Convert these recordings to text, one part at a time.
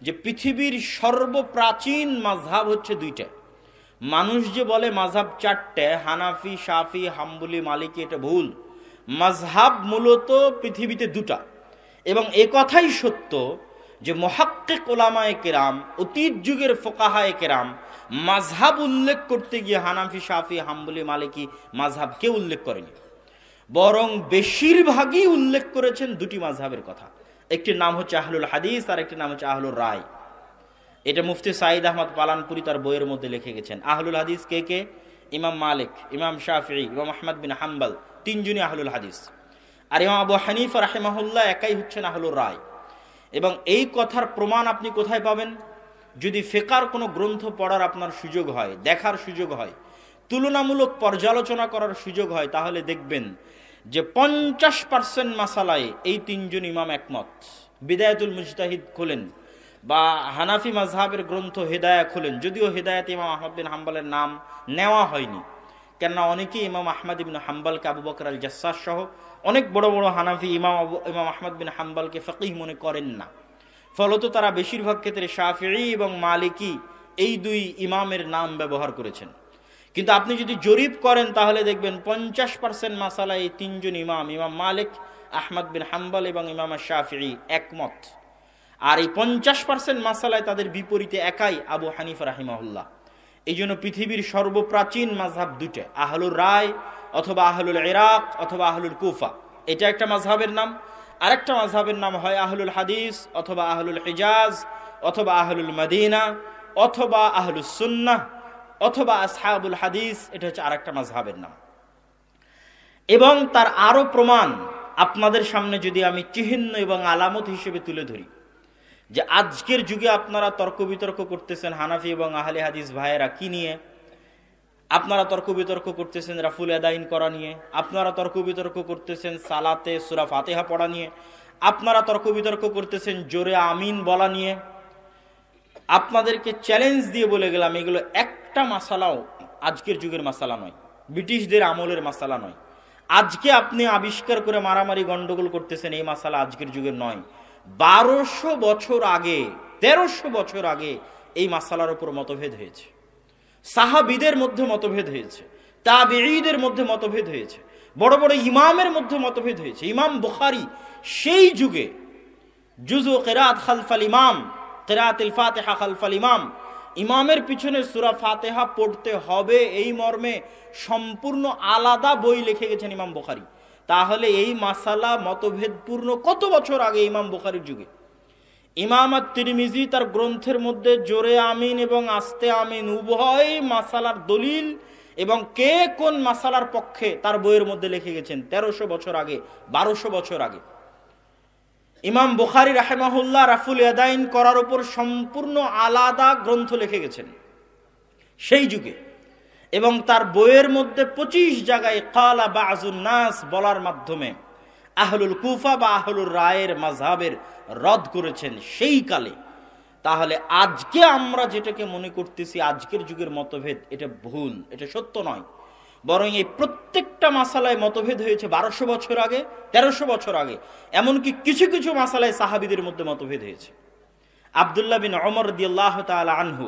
যে পৃথিবীর সর্বপ্রাচীন মাযহাব হচ্ছে দুইটা। মানুষ যে বলে মাযহাব চারটে, হানাফি, শাফি, হাম্বলি, মালিকি, এটা ভুল। মাযহাব মূলত পৃথিবীতে দুটা, এবং এ কথাই সত্য যে মুহাক্কিক উলামায়ে কেরাম, অতীত যুগের ফুকাহায়ে কেরাম মাযহাব উল্লেখ করতে গিয়ে হানাফি, শাফি, হাম্বলি, মালিকি মাযহাব কেউ উল্লেখ করেনি, বরং বেশিরভাগই উল্লেখ করেছেন দুটি মাযহাবের কথা। একটির নাম হচ্ছে আহলুল হাদিস আর একটির নাম হচ্ছে আহলুর রায়। এটা মুফতি সাঈদ আহমদ পালানপুরি তার বইয়ের মধ্যে লিখে গেছেন। আহলুল হাদিস কে কে? ইমাম মালিক, ইমাম শাফিঈ, ইমাম আহমদ বিন হাম্বল, তিনজনই আহলুল হাদিস। আর ইমাম আবু হানিফা রাহিমাহুল্লাহ একাই হচ্ছেন আহলুর রায়। এবং এই কথার প্রমাণ আপনি কোথায় পাবেন? যদি ফিকহের কোনো গ্রন্থ পড়ার আপনার সুযোগ হয়, দেখার সুযোগ হয়, তুলনামূলক পর্যালোচনা করার সুযোগ হয়, তাহলে দেখবেন যে 50% মাসালায় এই তিনজন ইমাম একমত। বিদায়াতুল মুজতাহিদ খোলেন বা হানাফি মাযহাবের গ্রন্থ হেদায়া খোলেন, যদিও হেদায়াতে ইমাম আহমদ বিন হাম্বলের নাম নেওয়া হয়নি, কেননা অনেকেই ইমাম আহমদ বিন হাম্বলকে আবু বকর আল জাসসাস সহ অনেক বড় বড় হানাফি ইমাম আহমদ বিন হাম্বলকে ফকিহ মনে করেন না। ফলত তারা বেশিরভাগ ক্ষেত্রে শাফিঈ এবং মালিকি এই দুই ইমামের নাম ব্যবহার করেছেন। কিন্তু আপনি যদি জরিপ করেন তাহলে দেখবেন 50% মাসালায় এই তিনজন ইমাম, ইমাম মালিক, আহমদ বিন হাম্বল এবং ইমাম শাফিঈ একমত। আর এই 50% মাসালায় তাদের বিপরীতে একাই আবু হানিফা রাহিমাহুল্লাহ। এই জন্য পৃথিবীর সর্বপ্রাচীন মাযহাব দুটো, আহলুর রায় অথবা আহলুল ইরাক অথবা আহলুল কুফা, এটা একটা মাযহাবের নাম। আরেকটা মাযহাবের নাম হয় আহলুল হাদিস অথবা আহলুল হিজাজ অথবা আহলুল মদিনা অথবা আহলুস সুন্নাহ অথবা আসহাবুল হাদিস, এটা হচ্ছে আরেকটা মাযহাবের নাম। এবং তার আরো প্রমাণ আপনাদের সামনে যদি আমি চিহ্ন এবং আলামত হিসেবে তুলে ধরি, যে আজকের যুগে আপনারা তর্ক বিতর্ক করতেছেন হানাফি এবং আহলে হাদিস ভাইয়েরা কি নিয়ে? আপনারা তর্ক বিতর্ক করতেছেন রাফুল আদাইন করা নিয়ে, আপনারা তর্ক বিতর্ক করতেছেন সালাতে সূরা ফাতিহা পড়া নিয়ে, আপনারা তর্ক বিতর্ক করতেছেন জোরে আমিন বলা নিয়ে। আপনাদেরকে চ্যালেঞ্জ দিয়ে বলে গেলাম, এগুলো একটা মাসালাও আজকের যুগের মাসালা নয়, ব্রিটিশদের আমলের মাসালা নয়। আজকে আপনি আবিষ্কার করে মারামারি গন্ডগোল করতেছেন, এই মাসালা আজকের যুগের নয়। 1200 বছর আগে, 1300 বছর আগে এই মাসালার উপর মতভেদ হয়েছে। সাহাবীদের মধ্যে মতভেদ হয়েছে, তাবেঈদের মধ্যে মতভেদ হয়েছে, বড় বড় ইমামের মধ্যে মতভেদ হয়েছে। ইমাম বুখারী সেই যুগে জুজু কিরাত খালফাল ইমাম, কিরাতুল ফাতিহা খালফাল ইমাম, ইমামের পিছনে সূরা ফাতিহা পড়তে হবে এই মর্মে সম্পূর্ণ আলাদা বই লিখে গেছেন ইমাম বুখারী। তাহলে এই মাসালা মতভেদপূর্ণ কত বছর আগে ইমাম বুখারীর যুগে। ইমাম আত-তিরমিজি তার গ্রন্থের মধ্যে জোরে আমিন এবং আস্তে আমিন উভয় মাসালার দলিল এবং কে কোন মাসালার পক্ষে তার বইয়ের মধ্যে লিখে গেছেন 1300 বছর আগে, 1200 বছর আগে। ইমাম বুখারী রাহিমাহুল্লাহ রাফুল আদাইন করার উপর সম্পূর্ণ আলাদা গ্রন্থ লিখে গেছেন সেই যুগে, এবং তার বইয়ের মধ্যে 25 জায়গায় ক্বালা বাযুন নাস বলার মাধ্যমে আহলুল কুফা বা আহলুর রায়ের মাযহাবের রদ করেছেন সেই কালে। তাহলে আজকে আমরা যেটাকে মনে করতেছি আজকের যুগের মতভেদ, এটা ভুল, এটা সত্য নয়। বরং এই প্রত্যেকটা মাসালায় মতভেদ হয়েছে 1200 বছর আগে, 1300 বছর আগে। এমনকি কিছু কিছু মাসালায় সাহাবীদের মধ্যে মতভেদ হয়েছে। আব্দুল্লাহ বিন ওমর রাদিয়াল্লাহু তাআলা আনহু,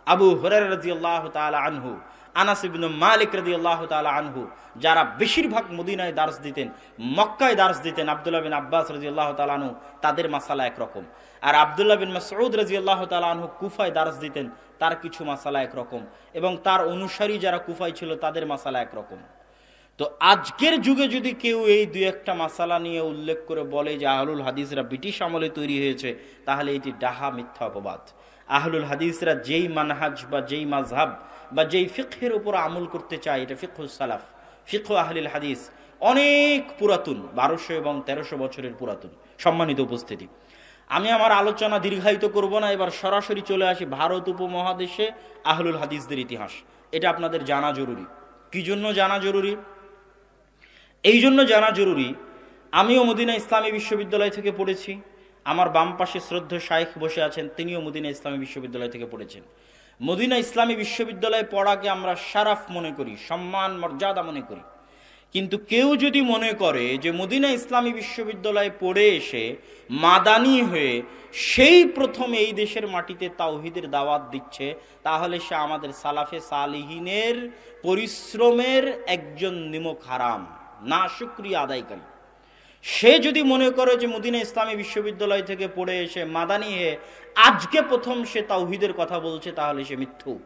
আবু হুরায়রা রাদিয়াল্লাহু তাআলা আনহু, আনাস ইবনে মালিক রাদিয়াল্লাহু তাআলা আনহু, যারা বেশিরভাগ মদিনায় দার্স দিতেন, মক্কায় দার্স দিতেন, আব্দুল্লাহ বিন আব্বাস রাদিয়াল্লাহু তাআলা আনহু, তাদের মাসালা একরকম। আর আব্দুল্লাহ বিন মাসউদ রাদিয়াল্লাহু তাআলা আনহু কুফায় দার্স দিতেন, তার কিছু মাসালা একরকম, এবং তার অনুসারী যারা কুফায় ছিল তাদের মাসালা একরকম। তো আজকের যুগে যদি কেউ এই দুই একটা মাসালা নিয়ে উল্লেখ করে বলে যে আহলুল হাদিসরা ব্রিটিশ আমলে তৈরি হয়েছে, তাহলে এটি ডাহা মিথ্যা অপবাদ। আহলুল হাদিসরা যেই মানহাজ বা যেই মাযহাব বা যেই ফিকহের উপর আমল করতে চায়, এটা ফিকহুস সালাফ, ফিকহ আহলিল হাদিস, অনেক পুরাতন, 1200 এবং 1300 বছরের পুরাতন। সম্মানিত উপস্থিতি, আমি আমার আলোচনা দীর্ঘায়িত করব না, এবার সরাসরি চলে আসি ভারত উপমহাদেশে আহলুল হাদিসদের ইতিহাস। এটা আপনাদের জানা জরুরি। কি জন্য জানা জরুরি? এই জন্য জানা জরুরি, আমিও মদিনা ইসলামী বিশ্ববিদ্যালয় থেকে পড়েছি, আমার বাম পাশে শ্রদ্ধেয় শাইখ বসে আছেন, তিনিও মদিনা ইসলামী বিশ্ববিদ্যালয় থেকে পড়েছেন। মদিনা ইসলামী বিশ্ববিদ্যালয়ে পড়াকে আমরা শারাফ মনে করি, সম্মান মর্যাদা মনে করি। কিন্তু কেউ যদি মনে করে যে মদিনা ইসলামী বিশ্ববিদ্যালয়ে পড়ে এসে মাদানী হয়ে সেই প্রথম এই দেশের মাটিতে তাওহীদের দাওয়াত দিচ্ছে, তাহলে সে আমাদের সালাফে সালিহিনের পরিশ্রমের একজন নিমক হারাম, না শুকরিয়া আদায়কারী। সে যদি মনে করে যে মদিনা ইসলামী বিশ্ববিদ্যালয় থেকে পড়ে এসে মাদানী হয়ে আজকে প্রথম সে তাওহীদের কথা বলছে, তাহলে সে মিথ্যুক।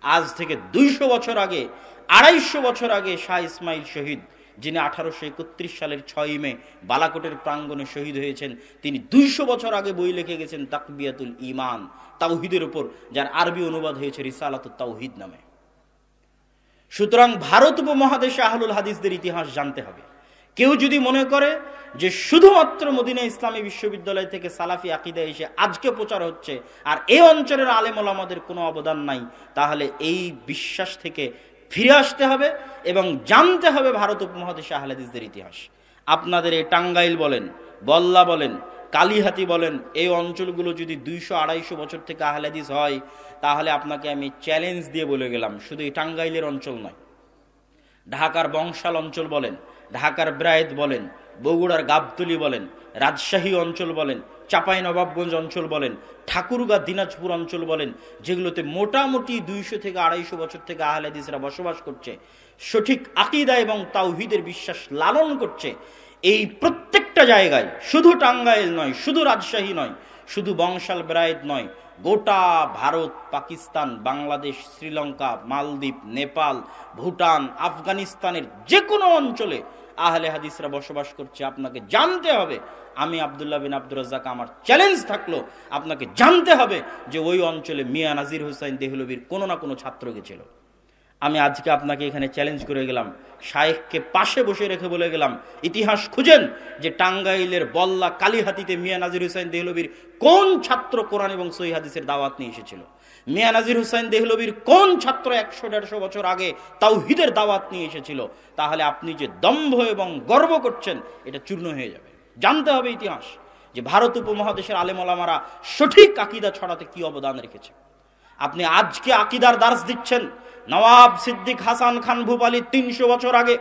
আজ থেকে 200 বছর আগে, 250 বছর আগে শাহ ইসমাইল শহীদ, যিনি 1831 সালের 6 মে বালাকোটের প্রাঙ্গণে শহীদ হয়েছেন, তিনি 200 বছর আগে বই লিখে গেছেন তাকবিয়াতুল ঈমান, তাওহীদের উপর, যার আরবি অনুবাদ হয়েছে রিসালাতুত তাওহীদ নামে। সুতরাং ভারত উপমহাদেশে আহলুল হাদিসদের ইতিহাস জানতে হবে। কেউ যদি মনে করে যে শুধুমাত্র মদিনা ইসলামী বিশ্ববিদ্যালয় থেকে সালাফি আকীদা এসে আজকে প্রচার হচ্ছে আর এই অঞ্চলের আলেম ওলামাদের কোনো অবদান নাই, তাহলে এই বিশ্বাস থেকে ফিরে আসতে হবে এবং জানতে হবে ভারত উপমহাদেশে আহলে হাদিসদের ইতিহাস। আপনাদের এই টাঙ্গাইল বলেন, বল্লা বলেন, কালিহাতি বলেন, এই অঞ্চলগুলো যদি 200-250 বছর থেকে আহলে হাদিস হয়, তাহলে আপনাকে আমি চ্যালেঞ্জ দিয়ে বলে গেলাম, শুধু এই টাঙ্গাইলের অঞ্চল নয়, ঢাকার বংশাল অঞ্চল বলেন, ঢাকার ব্রায়েত বলেন, বগুড়ার গাবতলী বলেন, রাজশাহী অঞ্চল বলেন, চাঁপাইনবাবগঞ্জ অঞ্চল বলেন, ঠাকুরগাঁ দিনাজপুর অঞ্চল বলেন, যেগুলোতে মোটামুটি 200 থেকে 250 বছর থেকে আহলে হাদিসরা বসবাস করছে, সঠিক আকীদা এবং তাওহীদের বিশ্বাস লালন করছে, এই প্রত্যেকটা জায়গায়, শুধু টাঙ্গাইল নয়, শুধু রাজশাহী নয়, শুধু বংশাল ব্রায়েত নয়, গোটা ভারত, পাকিস্তান, বাংলাদেশ, শ্রীলঙ্কা, মালদ্বীপ, নেপাল, ভুটান, আফগানিস্তানের যে কোনো অঞ্চলে আহলে হাদিসরা বসবাস করছে। আপনাকে জানতে হবে, আমি আব্দুল্লাহ বিন আব্দুর রাজ্জাক, আমার চ্যালেঞ্জ থাকলো, আপনাকে জানতে হবে যে ওই অঞ্চলে মিয়া নাজির হোসাইন দেহলভির কোনো না কোনো ছাত্র গেছিল। আমি আজকে আপনাকে এখানে চ্যালেঞ্জ করে গেলাম, শায়েখকে পাশে বসে রেখে বলে গেলাম, ইতিহাস খুঁজেন যে টাঙ্গাইলের বল্লা কালিহাতিতে মিয়া নাজির হোসাইন দেহলভির কোন ছাত্র কোরআন এবং সহিহ হাদিসের দাওয়াত নিয়ে এসেছিল। মিয়া নাজির হোসাইন দেহলভির কোন ছাত্র 100-150 বছর আগে তাওহীদের দাওয়াত নিয়ে এসেছিল। তাহলে আপনি যে দম্ভ এবং গর্ব করছেন, এটা চূর্ণ হয়ে যাবে। জানতে হবে ইতিহাস, যে ভারত উপমহাদেশের আলেম ওলামারা সঠিক আকীদা ছড়াতে কি অবদান রেখেছে। আপনি আজকে আকীদার দার্স দিচ্ছেন, নওয়াব সিদ্দিক হাসান খান ভূপালী 300 বছর আগে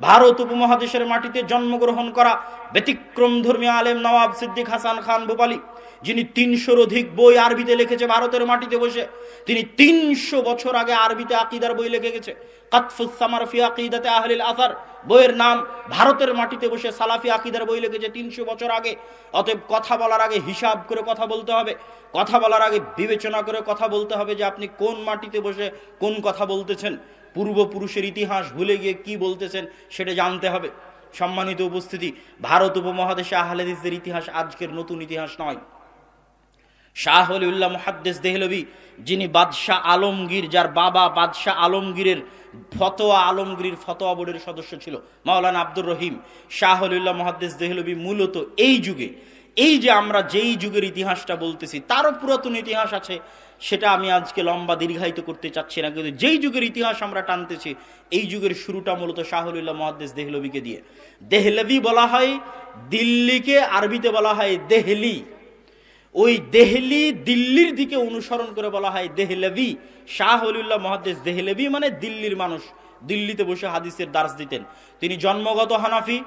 ভারত উপমহাদেশের মাটিতে জন্মগ্রহণ করা ব্যতিক্রম ধর্মী আলেম নওয়াব সিদ্দিক হাসান খান ভূপালী, যিনি 300-র অধিক বই আরবিতে লিখেছে ভারতের মাটিতে বসে। তিনি 300 বছর আগে আরবিতে আকীদার বই লিখে গেছে, কাতফুস সামার ফি আকীদাতে আহলিল আসার বইয়ের নাম। ভারতের মাটিতে বসে সালাফি আকীদার বই লিখেছে 300 বছর আগে। অতএব কথা বলার আগে হিসাব করে কথা বলতে হবে, কথা বলার আগে বিবেচনা করে কথা বলতে হবে যে আপনি কোন মাটিতে বসে কোন কথা বলতেছেন, পূর্বপুরুষের ইতিহাস ভুলে গিয়ে কি বলতেছেন সেটা জানতে হবে। সম্মানিত উপস্থিতি, ভারত উপমহাদেশে আহলে হাদিসদের ইতিহাস আজকের নতুন ইতিহাস নয়। শাহ ওলিউল্লাহ মুহাদ্দিস দেহলভী, যিনি বাদশাহ আলমগীর, যার বাবা বাদশাহ আলমগীরের আলমগীর ফতোয়া বোর্ডের সদস্য ছিল মাওলানা আব্দুর রহিম, শাহ ওলিউল্লাহ মুহাদ্দিস দেহলভী মূলত এই যুগে, এই যে আমরা যেই যুগের ইতিহাসটা বলতেছি তারও পুরাতন ইতিহাস আছে, সেটা আমি আজকে লম্বা দীর্ঘায়িত করতে চাচ্ছি না, কিন্তু যেই যুগের ইতিহাস আমরা টানতেছি, এই যুগের শুরুটা মূলত শাহ ওলিউল্লাহ মুহাদ্দিস দেহলভীকে দিয়ে। দেহলভী বলা হয় দিল্লিকে, আরবিতে বলা হয় দেহলি। ওই দেহলি, দিল্লির দিকে অনুসরণ করে বলা হয় দেহলভী। শাহ ওলিউল্লাহ মুহাদ্দিস দেহলভী মানে দিল্লির মানুষ, দিল্লিতে বসে হাদিসের দার্স দিতেন। তিনি জন্মগত হানাফি,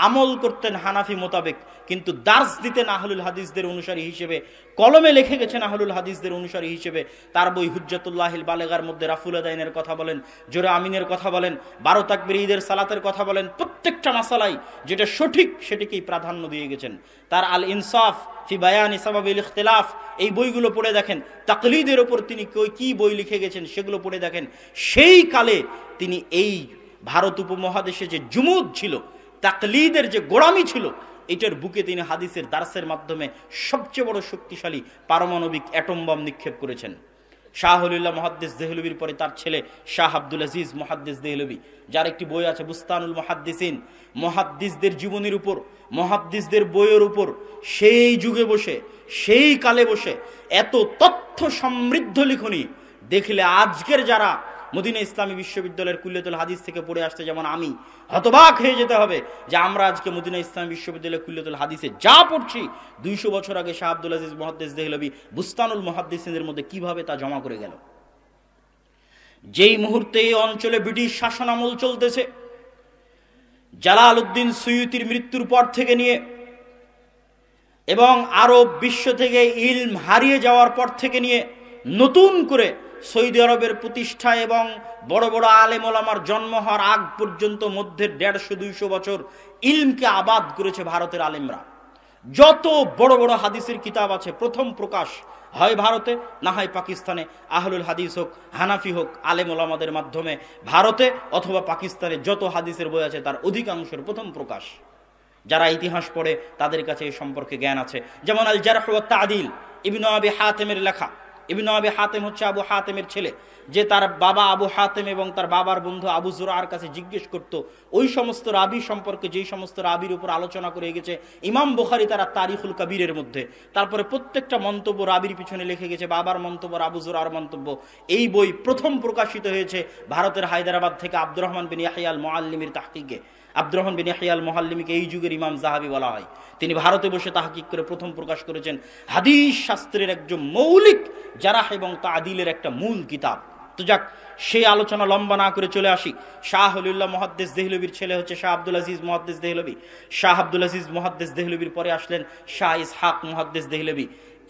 আমল করতেন হানাফি মোতাবেক, কিন্তু দার্স দিতেন আহলুল হাদিসদের অনুসারী হিসেবে। কলমে লিখে গেছেন আহলুল হাদিসদের অনুসারী হিসেবে। তার বই হুজ্জাতুল্লাহিল বালেগার মধ্যে রাফুল আদাইনের কথা বলেন, জোরে আমিনের কথা বলেন, 12 তাকবীর ঈদের সালাতের কথা বলেন, প্রত্যেকটা মাসালাই যেটা সঠিক সেটিকেই প্রাধান্য দিয়ে গেছেন। তার আল ইনসাফ ফি বায়ানি সাবাবিল ইখতিলাফ, এই বইগুলো পড়ে দেখেন। তাকলিদের উপর তিনি কি বই লিখে গেছেন সেগুলো পড়ে দেখেন। সেই কালে তিনি এই ভারত উপমহাদেশে যে জুমুদ ছিল, তাকলিদের যে গোড়ামি ছিল, এটার বুকে তিনি হাদিসের দার্সের মাধ্যমে সবচেয়ে বড় শক্তিশালী পারমাণবিক অ্যাটম বম নিক্ষেপ করেছেন। শাহ ওলিউল্লাহ মুহাদ্দিস দেহলভীর পরে তার ছেলে শাহ আব্দুল আজিজ মুহাদ্দিস দেহলভী, যার একটি বই আছে বুস্তানুল মুহাদ্দিসিন, মুহাদ্দিসদের জীবনীর উপর, মুহাদ্দিসদের বইয়ের উপর সেই যুগে বসে, সেই কালে বসে এত তথ্য সমৃদ্ধ লিখনি দেখলে আজকের যারা মদিনা ইসলামী বিশ্ববিদ্যালয়ের কুল্লিয়াতুল হাদিস থেকে পড়ে আসতে যেমন আমি হতবাক হয়ে যেতে হবে যে আমরা আজকে মদিনা ইসলামী বিশ্ববিদ্যালয়ের কুল্লিয়াতুল হাদিসে যা পড়ছি 200 বছর আগে শাহ আব্দুল আজিজ মুহাদ্দিস দেহলভী বুস্তানুল মুহাদ্দিসিনের মধ্যে কিভাবে তা জমা করে গেল। যেই মুহূর্তে এই অঞ্চলে ব্রিটিশ শাসন আমল চলতেছে, জালালউদ্দিন সুয়ুতির মৃত্যুর পর থেকে নিয়ে এবং আরব বিশ্ব থেকে ইলম হারিয়ে যাওয়ার পর থেকে নিয়ে নতুন করে সৌদি আরবের প্রতিষ্ঠা এবং বড় বড় আলেম ওলামার জন্ম হওয়ার আগ পর্যন্ত মধ্যে 150-200 বছর ইলমকে আবাদ করেছে ভারতের আলেমরা। যত বড় বড় হাদিসের কিতাব আছে প্রথম প্রকাশ হয় ভারতে, না হয় পাকিস্তানে। আহলুল হাদিস হোক, হানাফি হোক, আলেম ওলামাদের মাধ্যমে ভারতে অথবা পাকিস্তানে যত হাদিসের বই আছে তার অধিকাংশের প্রথম প্রকাশ। যারা ইতিহাস পড়ে তাদের কাছে এই সম্পর্কে জ্ঞান আছে। যেমন আল জারহ ওয়াত তা'দীল ইবনে আবি হাতেমের লেখা। ইবনে আবি হাতেম হচ্ছে আবু হাতেমের ছেলে, যে তার বাবা আবু হাতেম এবং তার বাবার বন্ধু আবু যুরআর কাছে জিজ্ঞেস করত ওই সমস্ত রাবি সম্পর্কে যেই সমস্ত রাবির উপর আলোচনা করে গেছে ইমাম বুখারী তার তারিখুল কাবীরের মধ্যে। তারপরে প্রত্যেকটা মন্তব্য রাবির পিছনে লিখে গেছে, বাবার মন্তব্য, আবু যুরআর মন্তব্য। এই বই প্রথম প্রকাশিত হয়েছে ভারতের হায়দ্রাবাদ থেকে আব্দুর রহমান বিন ইয়াহইয়া আল মুআল্লিমের তাহকিকে। আব্দুর রহমান বিন ইয়াহইয়া আল মুআল্লিমকে এই যুগের ইমাম যাহাবি বলা হয়। তিনি ভারতে বসে তাহকিক করে প্রথম প্রকাশ করেছেন হাদিস শাস্ত্রের একজন মৌলিক জারাহ এবং তা'দীলের একটা মূল কিতাব। তো যাক, সেই আলোচনা লম্বা না করে চলে আসি। শাহ ওলিউল্লাহ মুহাদ্দিস দেহলভির ছেলে হচ্ছে শাহ আব্দুল আজিজ মুহাদ্দিস দেহলভি। শাহ আব্দুল আজিজ মুহাদ্দিস দেহলভির পরে আসলেন শাহ ইসহাক মুহাদ্দিস দেহলভি।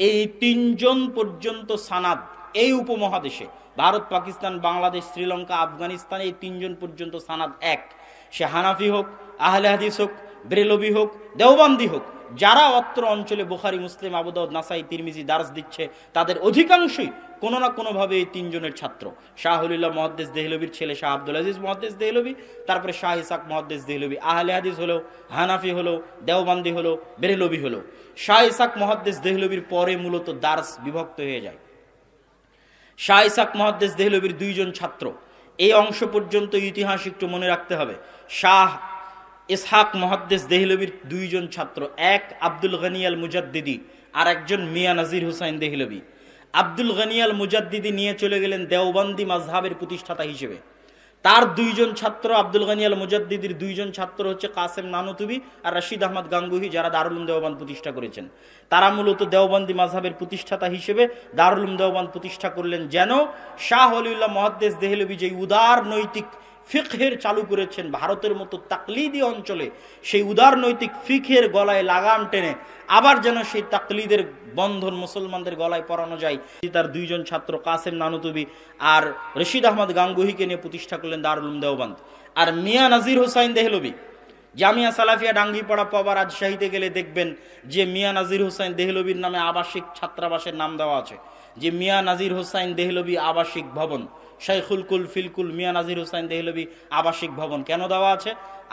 এই তিনজন পর্যন্ত সানাদ এই উপমহাদেশে ভারত, পাকিস্তান, বাংলাদেশ, শ্রীলঙ্কা, আফগানিস্তান, এই তিনজন পর্যন্ত সানাদ এক। সে হানাফি হোক, আহলে হাদিস হোক, বেরেলভি হোক, দেওবন্দি হোক, যারা অত্র অঞ্চলে বুখারী, মুসলিম, আবু দাউদ, নাসাই, তিরমিজি দার্স দিচ্ছে তাদের অধিকাংশই কোনো না কোনোভাবে এই তিনজনের ছাত্র। শাহ ওলিউল্লাহ মুহাদ্দিস দেহলভির ছেলে শাহ আব্দুল আজিজ মুহাদ্দিস দেহলভি, তারপরে শাহ ইসহাক মুহাদ্দিস দেহলভি। আহলে হাদিস হলো, হানাফি হলো, দেওবন্দি হলো, বেরেলভি হলো। শাহ ইসহাক মুহাদ্দিস দেহলভির পরে মূলত দার্স বিভক্ত হয়ে যায়। শাহ ইসহাক মুহাদ্দিস দেহলভির দুইজন ছাত্র, এই অংশ পর্যন্ত ইতিহাস একটু মনে রাখতে হবে। শাহ ইসহাক মুহাদ্দিস দেহলভির দুইজন ছাত্র, এক আব্দুল গনি আল মুজাদ্দিদি আর একজন মিয়া নাজির হুসাইন দেহলভি। আব্দুল গনি আল মুজাদ্দিদি নিয়ে চলে গেলেন দেওবন্দি মাযহাবের প্রতিষ্ঠাতা হিসেবে। তার দুইজন ছাত্র, আব্দুল গনি আল মুজাদ্দিদির দুইজন ছাত্র হচ্ছে কাসেম নানুতুবি আর রশিদ আহমদ গাঙ্গুহি, যারা দারুল উলুম দেওবন্দ প্রতিষ্ঠা করেছেন। তারা মূলত দেওবন্দি মাযহাবের প্রতিষ্ঠাতা হিসেবে দারুল উলুম দেওবন্দ প্রতিষ্ঠা করলেন, যেন শাহ ওলিউল্লাহ মুহাদ্দিস দেহলভি যে উদার নৈতিক ফিকহের চালু করেছেন ভারতের মতো তাকলিদি অঞ্চলে, সেই উদার নৈতিক ফিকহের গলায় লাগাম টেনে আবার যেন সেই তাকলিদের বন্ধন মুসলমানদের গলায় পরানো যায়। তার দুইজন ছাত্র কাসেম নানুতুবি আর রশিদ আহমদ গাঙ্গুহিকে নিয়ে প্রতিষ্ঠা করলেন দারুল উলুম দেওবন্দ। আর মিয়া নাজির হুসাইন দেহলভি জামিয়া সালাফিয়া ডাঙ্গিপাড়া পাওয়া রাজশাহীতে গেলে দেখবেন যে মিয়া নাজির হুসাইন দেহলভির নামে আবাসিক ছাত্রাবাসের নাম দেওয়া আছে, যে মিয়া নাজির হুসাইন দেহলভি আবাসিক ভবন, শাইখুল কুল ফিলকুল মিয়া নাজির হুসাইন দেহলভি আবাসিক ভবন। কেন দেওয়া আছে?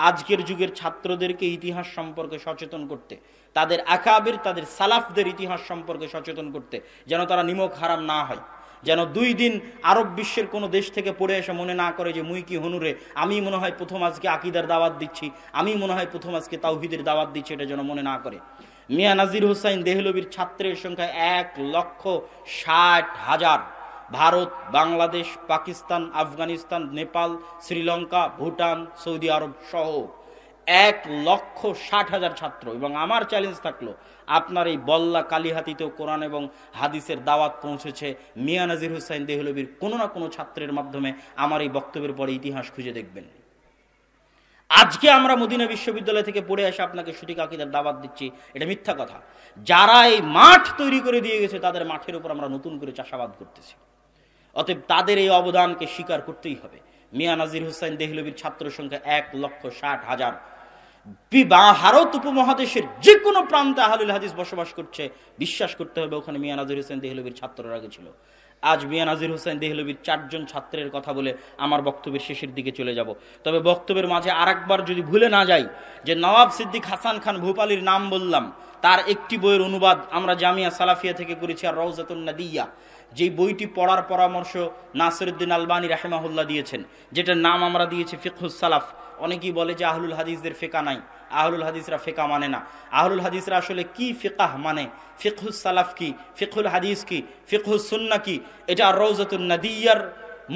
আজকের যুগের ছাত্রদেরকে ইতিহাস সম্পর্কে সচেতন করতে, তাদের আকাবির, তাদের সালাফদের ইতিহাস সম্পর্কে সচেতন করতে, যেন তারা নিমক হারাম না হয়, যেন 2 দিন আরব বিশ্বের কোনো দেশ থেকে পড়ে এসে মনে না করে যে মুই কি হনুরে, আমি মনে হয় প্রথম আজকে আকিদার দাওয়াত দিচ্ছি, আমি মনে হয় প্রথম আজকে তাওহীদের দাওয়াত দিচ্ছি, এটা যেন মনে না করে। মিয়া নাজির হুসাইন দেহলভির ছাত্রের সংখ্যা 1,60,000। ভারত, বাংলাদেশ, পাকিস্তান, আফগানিস্তান, নেপাল, শ্রীলঙ্কা, ভুটান, সৌদি আরব সহ 1,60,000 ছাত্র। এবং আমার চ্যালেঞ্জ থাকলো, আপনার এই বল্লা কালিহাতিতেও কোরআন এবং হাদিসের দাওয়াত পৌঁছেছে মিয়া নাজির হুসাইন দেহলভির কোনো না কোনো ছাত্রের মাধ্যমে। আমার এই বক্তব্যের পরে ইতিহাস খুঁজে দেখবেন। আজকে আমরা মদিনা বিশ্ববিদ্যালয় থেকে পড়ে এসে আপনাকে সঠিক আকীদার দাওয়াত দিচ্ছি, এটা মিথ্যা কথা। যারা এই মাঠ তৈরি করে দিয়ে গেছে তাদের মাঠের উপর আমরা নতুন করে চাষাবাদ করতেছি। অতএব তাদের এই অবদানকে স্বীকার করতেই হবে। মিয়া নাজির হুসাইন দেহলভির ছাত্র সংখ্যা 1,60,000। ভারত উপমহাদেশের যে কোনো প্রান্তে আহলুল হাদিস বসবাস করছে, বিশ্বাস করতে হবে ওখানে মিয়া নাজির হুসাইন দেহলভির ছাত্ররা আগে ছিল। আজ মিয়া নাজির হুসাইন দেহলভির 4 জন ছাত্রের কথা বলে আমার বক্তব্যের শেষের দিকে চলে যাব। তবে বক্তব্যের মাঝে আরেকবার যদি ভুলে না যাই, যে নওয়াব সিদ্দিক হাসান খান ভূপালীর নাম বললাম, তার একটি বইয়ের অনুবাদ আমরা জামিয়া সালাফিয়া থেকে করেছি, আর রওজাতুন নাদিয়া, যে বইটি পড়ার পরামর্শ নাসিরউদ্দিন আলবানী রাহিমাহুল্লাহ দিয়েছেন, যেটার নাম আমরা দিয়েছি ফিকহুস সালাফ। অনেকেই বলে যে আহলুল হাদিসদের ফিকহ নাই, আহলুল হাদিসরা ফিকহ মানে না। আহলুল হাদিসরা আসলে কি ফিকহ মানে, ফিকহুস সালাফ কি, ফিকহুল হাদিস কি, ফিকহুস সুন্নাহ কি, এটা রওজাতুন নাদিয়ার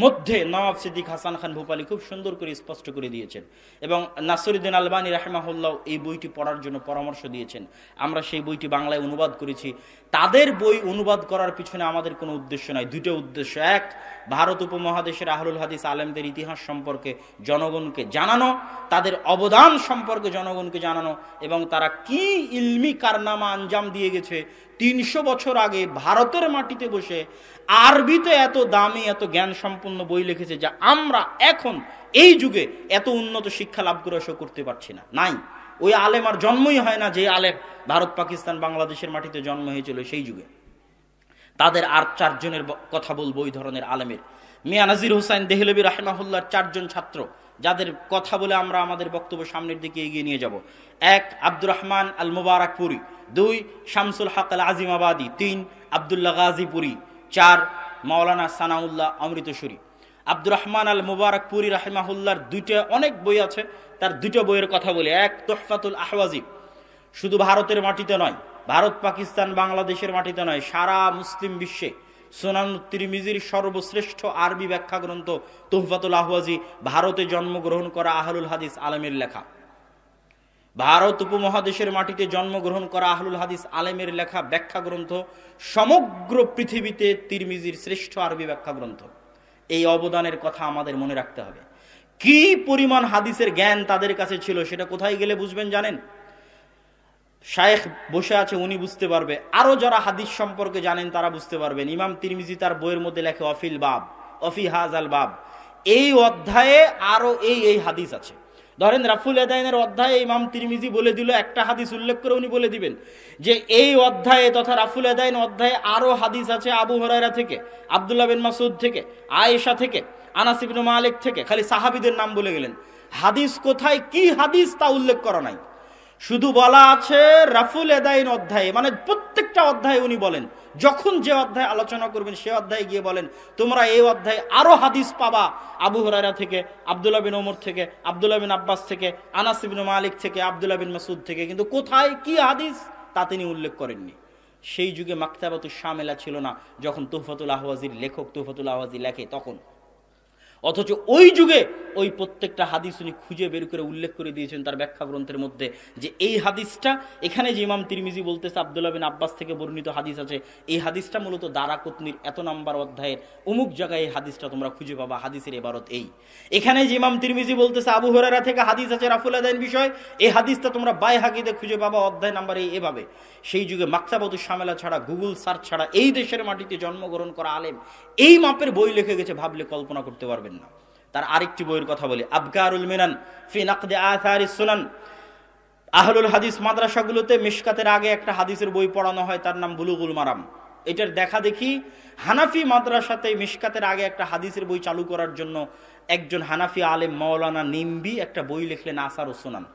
মধ্যে নওয়াব সিদ্দিক হাসান খান ভূপালী খুব সুন্দর করে স্পষ্ট করে দিয়েছেন, এবং নাসিরউদ্দিন আলবানী রাহিমাহুল্লাহ এই বইটি পড়ার জন্য পরামর্শ দিয়েছেন। আমরা সেই বইটি বাংলায় অনুবাদ করেছি। তাদের বই অনুবাদ করার পিছনে আমাদের কোনো উদ্দেশ্য নাই, দুটো উদ্দেশ্য। এক, ভারত উপমহাদেশের আহলুল হাদিস আলেমদের ইতিহাস সম্পর্কে জনগণকে জানানো, তাদের অবদান সম্পর্কে জনগণকে জানানো, এবং তারা কি ইলমি কারনামা আঞ্জাম দিয়ে গেছে 300 বছর আগে ভারতের মাটিতে বসে আরবিতে এত দামি এত জ্ঞান সম্পন্ন বই লিখেছে, যা আমরা এখন এই যুগে এত উন্নত শিক্ষা লাভ করে করতে পারছি না। নাই, ওই আলেম আর জন্মই হয় না যে আলেম ভারত পাকিস্তান বাংলাদেশের মাটিতে জন্ম হয়েছিল সেই যুগে। তাদের আর 4 জনের কথা বলবো ওই ধরনের আলেমের। মিয়া নাজির হুসাইন দেহলভী রাহিমাহুল্লাহর 4 জন ছাত্র, যাদের কথা বলে আমরা আমাদের বক্তব্য সামনের দিকে এগিয়ে নিয়ে যাব। 1, আব্দুর রহমান আল মুবারকপুরি। 2, শামসুল হক আল আজিমাবাদী। 3, আব্দুল্লাহ গাজীপুরি। 4, মাওলানা সানাউল্লাহ অমৃতসরী। আব্দুর রহমান আল মুবারকপুরি রাহিমাহুল্লাহর 2টা অনেক বই আছে, তার 2টা বইয়ের কথা বলি। 1, তুহফাতুল আহওয়াজি। শুধু ভারতের মাটিতে নয়, ভারত পাকিস্তান বাংলাদেশের মাটিতে নয়, সারা মুসলিম বিশ্বে সুনান তিরমিজির সর্বশ্রেষ্ঠ আরবি ব্যাখ্যা গ্রন্থ তুহফাতুল আহওয়াজি, ভারতে জন্মগ্রহণ করা আহলুল হাদিস আলেমের লেখা। ভারত উপমহাদেশের মাটিতে জন্মগ্রহণ করা আহলুল হাদিস আলেমের লেখা ব্যাখ্যা গ্রন্থ, সমগ্র পৃথিবীতে তিরমিজির শ্রেষ্ঠ আরবি ব্যাখ্যা গ্রন্থ। এই অবদানের কথা আমাদের মনে রাখতে হবে। কি পরিমাণ হাদিসের জ্ঞান তাদের কাছে ছিল সেটা কোথায় গেলে বুঝবেন জানেন? শায়েখ বসে আছে, উনি বুঝতে পারবে, আরো যারা হাদিস সম্পর্কে জানেন তারা বুঝতে পারবেন। ইমাম তিরমিজি তার বইয়ের মধ্যে লেখে অফিল বাব, অফি হাজাল বাব, এই অধ্যায়ে আরো এই হাদিস আছে। ধরেন রাফুল ইয়াদাইনের অধ্যায়ে ইমাম তিরমিজি বলে দিল, একটা হাদিস উল্লেখ করে উনি বলে দিবেন যে এই অধ্যায়ে তথা রাফুল ইয়াদাইন অধ্যায়ে আরো হাদিস আছে আবু হুরায়রা থেকে, আব্দুল্লাহ বিন মাসউদ থেকে, আয়েশা থেকে, আনাস ইবনে মালিক থেকে। খালি সাহাবীদের নাম বলে গেলেন, হাদিস কোথায় কি হাদিস তা উল্লেখ করা নাই। শুধু বলা আছে রাফুল ইয়াদাইন অধ্যায়ে, মানে প্রত্যেকটা অধ্যায়ে উনি বলেন, যখন যে অধ্যায় আলোচনা করবেন সে অধ্যায়ে গিয়ে বলেন তোমরা এই অধ্যায়ে আরো হাদিস পাবা আবু হুরায়রা থেকে, আব্দুল্লাহ বিন ওমর থেকে, আব্দুল্লাহ বিন আব্বাস থেকে, আনাস ইবনে মালিক থেকে, আব্দুল্লাহ বিন মাসউদ থেকে, কিন্তু কোথায় কি হাদিস তা তিনি উল্লেখ করেননি। সেই যুগে মাকতাবাতুশ শামিলা ছিল না, যখন তুহফাতুল আহওয়াজির লেখক তুহফাতুল আহওয়াজি লেখে তখন। অথচ ওই যুগে ওই প্রত্যেকটা হাদিস উনি খুঁজে বের করে উল্লেখ করে দিয়েছেন তার ব্যাখ্যা গ্রন্থের মধ্যে, যে এই হাদিসটা এখানে যে ইমাম তিরমিজি বলতেছে আব্দুল্লাহ বিন আব্বাস থেকে বর্ণিত হাদিস আছে, এই হাদিসটা মূলত দারাকুতনির এত নাম্বার অধ্যায়ের অমুক জায়গায় এই হাদিসটা তোমরা খুঁজে পাবা, হাদিসের ইবারত এই। এখানে যে ইমাম তিরমিজি বলতেছে আবু হুরায়রা থেকে হাদিস আছে রাফুল ইয়াদাইন বিষয়, এই হাদিসটা তোমরা বাইহাকিতে খুঁজে পাবা অধ্যায় নাম্বার এই, এভাবে। সেই যুগে মাকতাবাতুশ শামিলা ছাড়া, গুগল সার্চ ছাড়া এই দেশের মাটিতে জন্মগ্রহণ করা আলেম এই মাপের বই লিখে গেছে, ভাবলে কল্পনা করতে পারবেন না। তার আরেকটি বইয়ের কথা বলি, আবকারুল মিনান ফি নাকদি আথারিস সুনান। আহলুল হাদিস মাদ্রাসাগুলোতে মিশকাতের আগে একটা হাদিসের বই পড়ানো হয়, তার নাম বুলুগুল মারাম। এটার দেখা দেখি হানাফি মাদ্রাসাতে মিশকাতের আগে একটা হাদিসের বই চালু করার জন্য একজন হানাফি আলেম মাওলানা নিম্বি একটা বই লিখলেন আসারুস সুনান।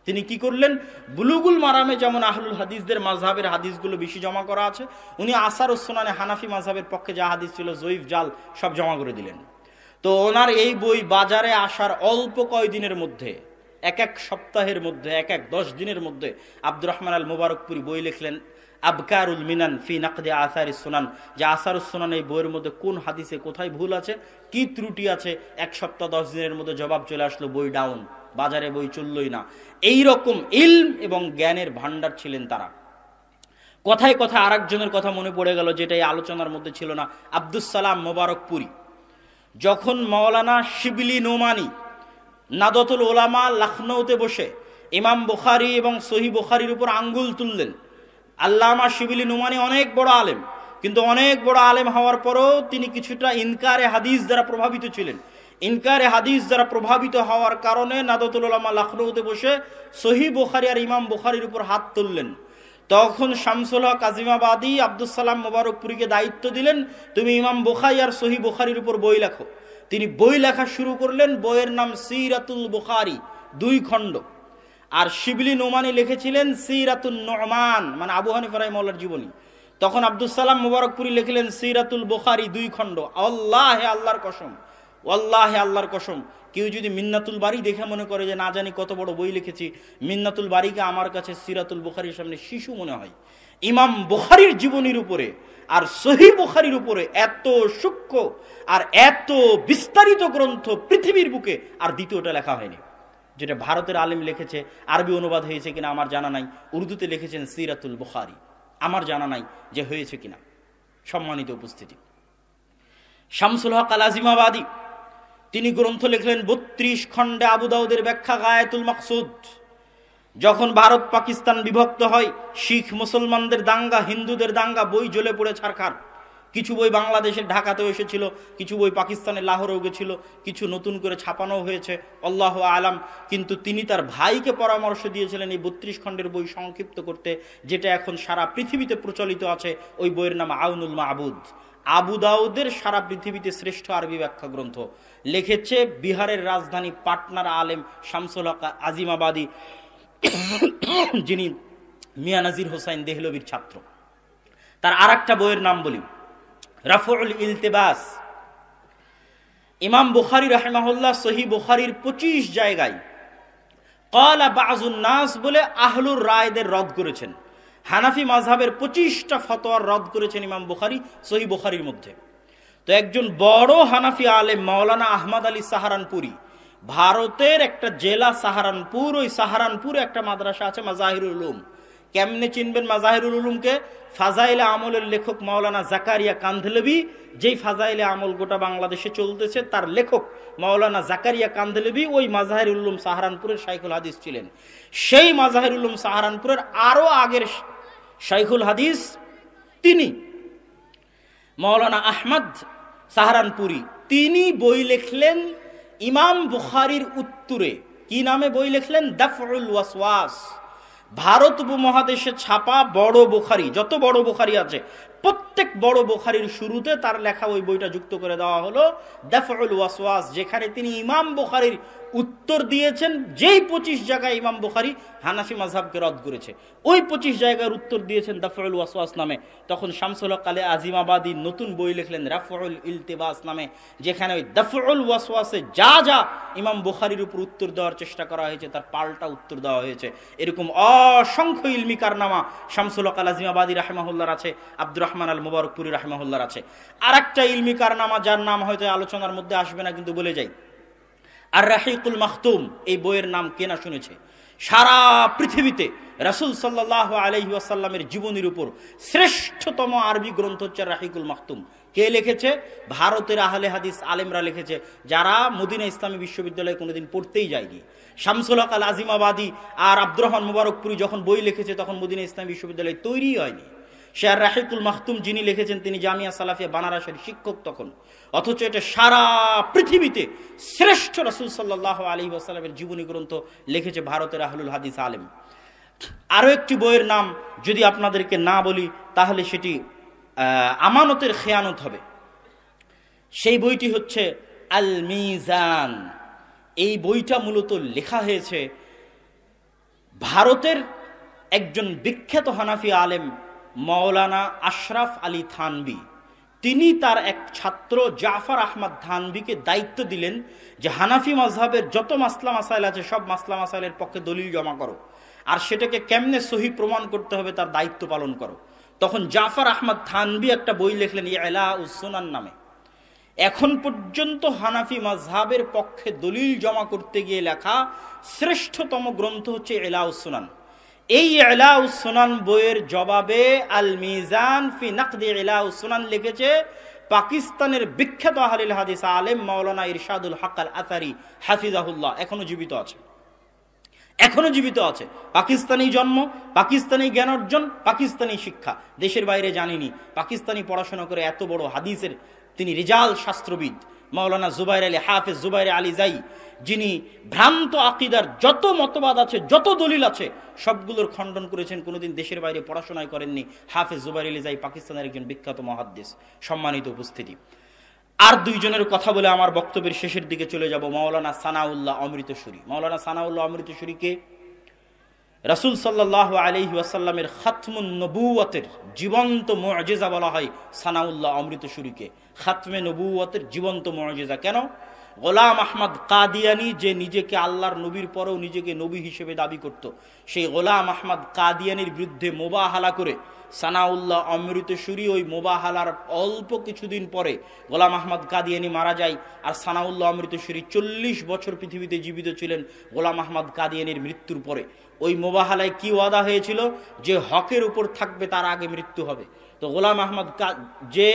তিনি কি করলেন, বুলুগুল মারামে যেমন আহলুল হাদিসদের মাযহাবের হাদিসগুলো বেশি জমা করা আছে, উনি আসারুস সুনানে হানাফি মাযহাবের পক্ষে যা হাদিস ছিল জয়ীফ জাল সব জমা করে দিলেন। তো ওনার এই বই বাজারে আসার অল্প কয়দিনের মধ্যে, এক সপ্তাহের মধ্যে, 10 দিনের মধ্যে আব্দুর রহমান আল মুবারকপুরি বই লিখলেন আবকারুল মিনান ফি নাকদি আসারিস সুনান, যে আসারুস সুনান এই বইয়ের মধ্যে কোন হাদিসে কোথায় ভুল আছে, কি ত্রুটি আছে, 1 সপ্তাহ 10 দিনের মধ্যে জবাব চলে আসলো, বই ডাউন, বাজারে বই চললই না। এই রকম ইলম এবং জ্ঞানের ভান্ডার ছিলেন তারা। কথায় কথায় আরেকজনের কথা মনে পড়ে গেল, যেটা এই আলোচনার মধ্যে ছিল না, আব্দুস সালাম মুবারকপুরি। যখন মাওলানা শিবলি নোমানি নাদতুল উলামা লখনৌতে বসে ইমাম বুখারী এবং সহিহ বুখারীর উপর আঙ্গুল তুললেন, আল্লামা শিবলি নোমানি অনেক বড় আলেম, কিন্তু অনেক বড় আলেম হওয়ার পরেও তিনি কিছুটা ইনকারে হাদিস দ্বারা প্রভাবিত ছিলেন। ইনকারে হাদিস দ্বারা প্রভাবিত হওয়ার কারণে নাদতুল উলামা লখনৌতে বসে সহিহ বুখারী আর ইমাম বুখারীর উপর হাত তুললেন। তখন শামসুল হক আজিমাবাদী আব্দুস সালাম মুবারকপুরীকে দায়িত্ব দিলেন, তুমি ইমাম বুখারী আর সহিহ বুখারীর উপর বই লেখো। তিনি বই লেখা শুরু করলেন, বইয়ের নাম সিরাতুল বুখারী, 2 খণ্ড। আর শিবলি নোমানি লিখেছিলেন সিরাতুন নুমান, মানে আবু হানিফা রাহিমাহুল্লাহর জীবনী। তখন আব্দুস সালাম মুবারকপুরী লিখলেন সিরাতুল বুখারী, 2 খণ্ড। আল্লাহে আল্লাহর কসম, ওয়াল্লাহে আল্লাহর কসম, কেউ যদি মিন্নাতুল বারী দেখে মনে করে যে না জানি কত বড় বই লিখেছি, মিন্নাতুল বারীকে আমার কাছে সিরাতুল বুখারীর সামনে শিশু মনে হয়। ইমাম বুখারীর জীবনীর উপরে আর সহিহ বুখারীর উপরে এত সূক্ষ্ম আর এত বিস্তারিত গ্রন্থ পৃথিবীর বুকে আর দ্বিতীয়টা লেখা হয়নি। যেটা ভারতের আলেম লিখেছে, আরবি অনুবাদ হয়েছে কিনা আমার জানা নাই, উর্দুতে লিখেছেন সিরাতুল বুখারী, আমার জানা নাই যে হয়েছে কিনা। সম্মানিত উপস্থিতি, শামসুল হক আল আজিমাবাদী তিনি গ্রন্থ লিখলেন 32 খণ্ডে আবু দাউদের ব্যাখ্যা গায়াতুল মাকসুদ। যখন ভারত পাকিস্তান বিভক্ত হয়, শিখ মুসলমানদের দাঙ্গা, হিন্দুদের দাঙ্গা, বই জ্বলে পড়ে ছারখার। কিছু বই বাংলাদেশের ঢাকাতেও এসেছিল, কিছু বই পাকিস্তানের লাহোরেও গেছিল, কিছু নতুন করে ছাপানো হয়েছে, আল্লাহু আলাম। কিন্তু তিনি তার ভাইকে পরামর্শ দিয়েছিলেন এই 32 খণ্ডের বই সংক্ষিপ্ত করতে, যেটা এখন সারা পৃথিবীতে প্রচলিত আছে। ওই বইয়ের নাম আউনুল মাবুদ। আবু দাউদের সারা পৃথিবীতে শ্রেষ্ঠ আরবি ব্যাখ্যা গ্রন্থ লিখেছে বিহারের রাজধানী পাটনার আলেম শামসুল হক আজিমাবাদী, যিনি মিয়া নাজির হোসাইন দেহলভির ছাত্র। তার আরেকটা বইয়ের নাম বলি, রাফউল ইলতিবাস। ইমাম বুখারী রাহিমাহুল্লাহ সহিহ বুখারীর 25 জায়গায় ক্বালা বাযুন নাস বলে আহলুর রায়দের রদ করেছেন। হানাফি মাযহাবের 25টা ফতোয়ার রদ করেছেন ইমাম বুখারী সহিহ বুখারীর মধ্যে। তো একজন বড় হানাফি আলেম মাওলানা আহমদ আলী সাহারানপুরি, ভারতের একটা জেলা সাহারানপুর, ওই সাহারানপুরে একটা মাদ্রাসা আছে মাজাহিরুল উলুম। কেমনে চিনবেন মাজাহিরুল উলুমকে? ফাজাইলে আমলের লেখক মাওলানা জাকারিয়া কান্ধলভি, যেই ফাজাইলে আমল গোটা বাংলাদেশে চলতেছে, তার লেখক মাওলানা জাকারিয়া কান্ধলভি ওই মাজাহিরুল উলুম সাহারানপুরের শাইখুল হাদিস ছিলেন। সেই মাজাহিরুল উলুম সাহারানপুরের আরো আগের শাইখুল হাদিস তিনি মাওলানা আহমদ সাহারানপুরি। তিনি বই লিখলেন ইমাম বুখারীর উত্তরে। কি নামে বই লিখলেন? দাফউল ওয়াসওয়াস। ভারত উপমহাদেশে ছাপা বড় বুখারী, যত বড় বুখারী আছে প্রত্যেক বড় বুখারীর শুরুতে তার লেখা ওই বইটা যুক্ত করে দেওয়া হলো দাফউল ওয়াসওয়াস, যেখানে তিনি ইমাম বুখারীর উত্তর দিয়েছেন। যেই 25 জায়গায় ইমাম বুখারী হানাফি মাযহাবকে রদ করেছে, ওই 25 জায়গার উত্তর দিয়েছেন দাফউল ওয়াসওয়াস নামে। তখন শামসুল হক আলী আজিমাবাদী নতুন বই লিখলেন রাফউল ইলতিবাস নামে, যেখানে ওই দাফউল ওয়াসওয়াসে যা যা ইমাম বুখারীর উপর উত্তর দেওয়ার চেষ্টা করা হয়েছে তার পাল্টা উত্তর দেওয়া হয়েছে। এরকম অসংখ্য ইলমি কারনামা শামসুল হক আল আজিমাবাদী রাহিমাহুল্লাহর আছে, আব্দুর রহমান আল মুবারকপুরি রাহিমাহুল্লাহর আছে। আর একটা ইলমি কারনামা যার নাম হয়তো আলোচনার মধ্যে আসবে না, কিন্তু বলে যাই, আর রাহিকুল মাখতুম। এই বইয়ের নাম কে না শুনেছে? সারা পৃথিবীতে রাসূল সাল্লাল্লাহু আলাইহি ওয়াসাল্লামের জীবনীর উপর শ্রেষ্ঠতম আরবি গ্রন্থ হচ্ছে রাহিকুল মাখতুম। কে লিখেছে? ভারতের আহলে হাদিস আলেমরা লিখেছে, যারা মদিনা ইসলামী বিশ্ববিদ্যালয়ে কোনোদিন পড়তেই যায়নি। শামসুল হক আল আজিমাবাদী আর আব্দুর রহমান মুবারকপুরি যখন বই লিখেছে তখন মদিনা ইসলামী বিশ্ববিদ্যালয় তৈরিই হয়নি। সে আর রাহিকুল মাখতুম যিনি লিখেছেন তিনি জামিয়া সালাফিয়া বানারসের শিক্ষক তখন। অথচ এটা সারা পৃথিবীতে শ্রেষ্ঠ রাসূল সাল্লাল্লাহু আলাইহি ওয়াসাল্লামের জীবনী গ্রন্থ লিখেছে ভারতের আহলুল হাদিস আলেম। আরো একটি বইয়ের নাম যদি আপনাদেরকে না বলি তাহলে সেটি আমানতের খেয়ানত হবে। সেই বইটি হচ্ছে আল মিজান। এই বইটা মূলত লেখা হয়েছে ভারতের একজন বিখ্যাত হানাফি আলেম মাওলানা আশরাফ আলী থানভী। তিনি তার এক ছাত্র জাফর আহমদ থানভীকে দায়িত্ব দিলেন যে হানাফি মাযহাবের যত মাসলা মাসাইল আছে সব মাসলা মাসাইলের পক্ষে দলিল জমা করো, আর সেটাকে কেমনে সহিহ প্রমাণ করতে হবে তার দায়িত্ব পালন করো। তখন জাফর আহমদ থানভী একটা বই লিখলেন ইলাউস সুনান নামে। এখন পর্যন্ত হানাফি মাযহাবের পক্ষে দলিল জমা করতে গিয়ে লেখা শ্রেষ্ঠতম গ্রন্থ হচ্ছে ইলাউস সুনান। এই ইলাউস সুনান বইয়ের জবাবে আল মিজান ফি নাকদি ইলাউস সুনান লিখেছে পাকিস্তানের বিখ্যাত আহলুল হাদিস আলেম মাওলানা ইরশাদুল হক আল আথারি হাফিজাহুল্লাহ। এখনো জীবিত আছে, এখনো জীবিত আছে। পাকিস্তানি জন্ম, পাকিস্তানি জ্ঞান অর্জন, পাকিস্তানি শিক্ষা, দেশের বাইরে জানিনি। পাকিস্তানি পড়াশোনা করে এত বড় হাদিসের তিনি রিজাল শাস্ত্রবিদ মাওলানা জুবাইর আলী হাফেজ জুবাইর আলী জাই, যিনি ভ্রান্ত আকীদার যত মতবাদ আছে যত দলিল আছে সবগুলোর খণ্ডন করেছেন, কোনোদিন দেশের বাইরে পড়াশোনায় করেননি। হাফেজ জুবাইর আলী জাই পাকিস্তানের একজন বিখ্যাত মুহাদ্দিস। সম্মানিত উপস্থিতি, আর দুইজনের কথা বলে আমার বক্তব্যের শেষের দিকে চলে যাব। মাওলানা সানাউল্লাহ অমৃতসুরী। মাওলানা সানাউল্লাহ অমৃতসুরীকে রাসূল সাল্লাল্লাহু আলাইহি ওয়াসাল্লামের খাতমুন নবুওয়াতের জীবন্ত মুআজিজা বলা হয়। সানাউল্লাহ অমৃতসুরীকে খাতমে নবুওয়াতের জীবন্ত মুআজিজা। কেন? গোলাম আহমদ কাদিয়ানি, যে নিজেকে আল্লাহর নবীর পরেও নিজেকে নবী হিসেবে দাবি করত, সেই গোলাম আহমদ কাদিয়ানির বিরুদ্ধে মোবাহালা করে সানাউল্লাহ অমৃতসুরি, ওই মোবাহালার অল্প কিছুদিন পরে গোলাম আহমদ কাদিয়ানি মারা যায়। আর সানাউল্লাহ অমৃতসুরি 40 বছর পৃথিবীতে জীবিত ছিলেন গোলাম আহমদ কাদিয়ানির মৃত্যুর পরে। ওই মোবাহালায় কি ওয়াদা হয়েছিল, যে হকের উপর থাকবে তার আগে মৃত্যু হবে। তো গোলাম আহমদ যে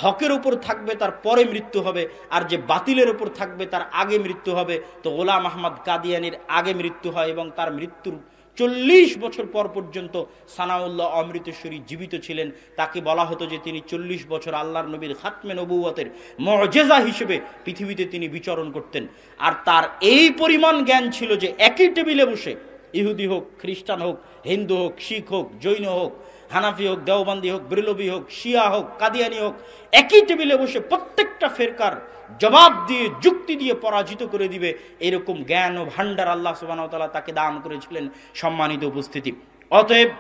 হকের উপর থাকবে তার পরে মৃত্যু হবে, আর যে বাতিলের উপর থাকবে তার আগে মৃত্যু হবে। তো গোলাম আহমদ কাদিয়ানির আগে মৃত্যু হয় এবং তার মৃত্যুর 40 বছর পর পর্যন্ত সানাউল্লাহ অমৃতসুরি জীবিত ছিলেন। তাকে বলা হতো যে তিনি 40 বছর আল্লাহর নবীর খাতমে নবুয়তের মুজিজা হিসেবে পৃথিবীতে তিনি বিচরণ করতেন। আর তার এই পরিমাণ জ্ঞান ছিল যে একই টেবিলে বসে ইহুদি হোক, খ্রিস্টান হোক, হিন্দু হোক, শিখ হোক, জৈন হোক, হানাফি হোক, দেওবন্দি হোক, বেরলভী হোক, শিয়া হোক, কাদিয়ানি হোক, একই টেবিলে বসে প্রত্যেকটা ফেরকার জবাব দিয়ে, যুক্তি দিয়ে পরাজিত করে দিবে, এরকম জ্ঞান ও ভান্ডার আল্লাহ সুবহানাহু ওয়া তাআলা তাকে দান করেছিলেন। সম্মানিত উপস্থিতি, অতএব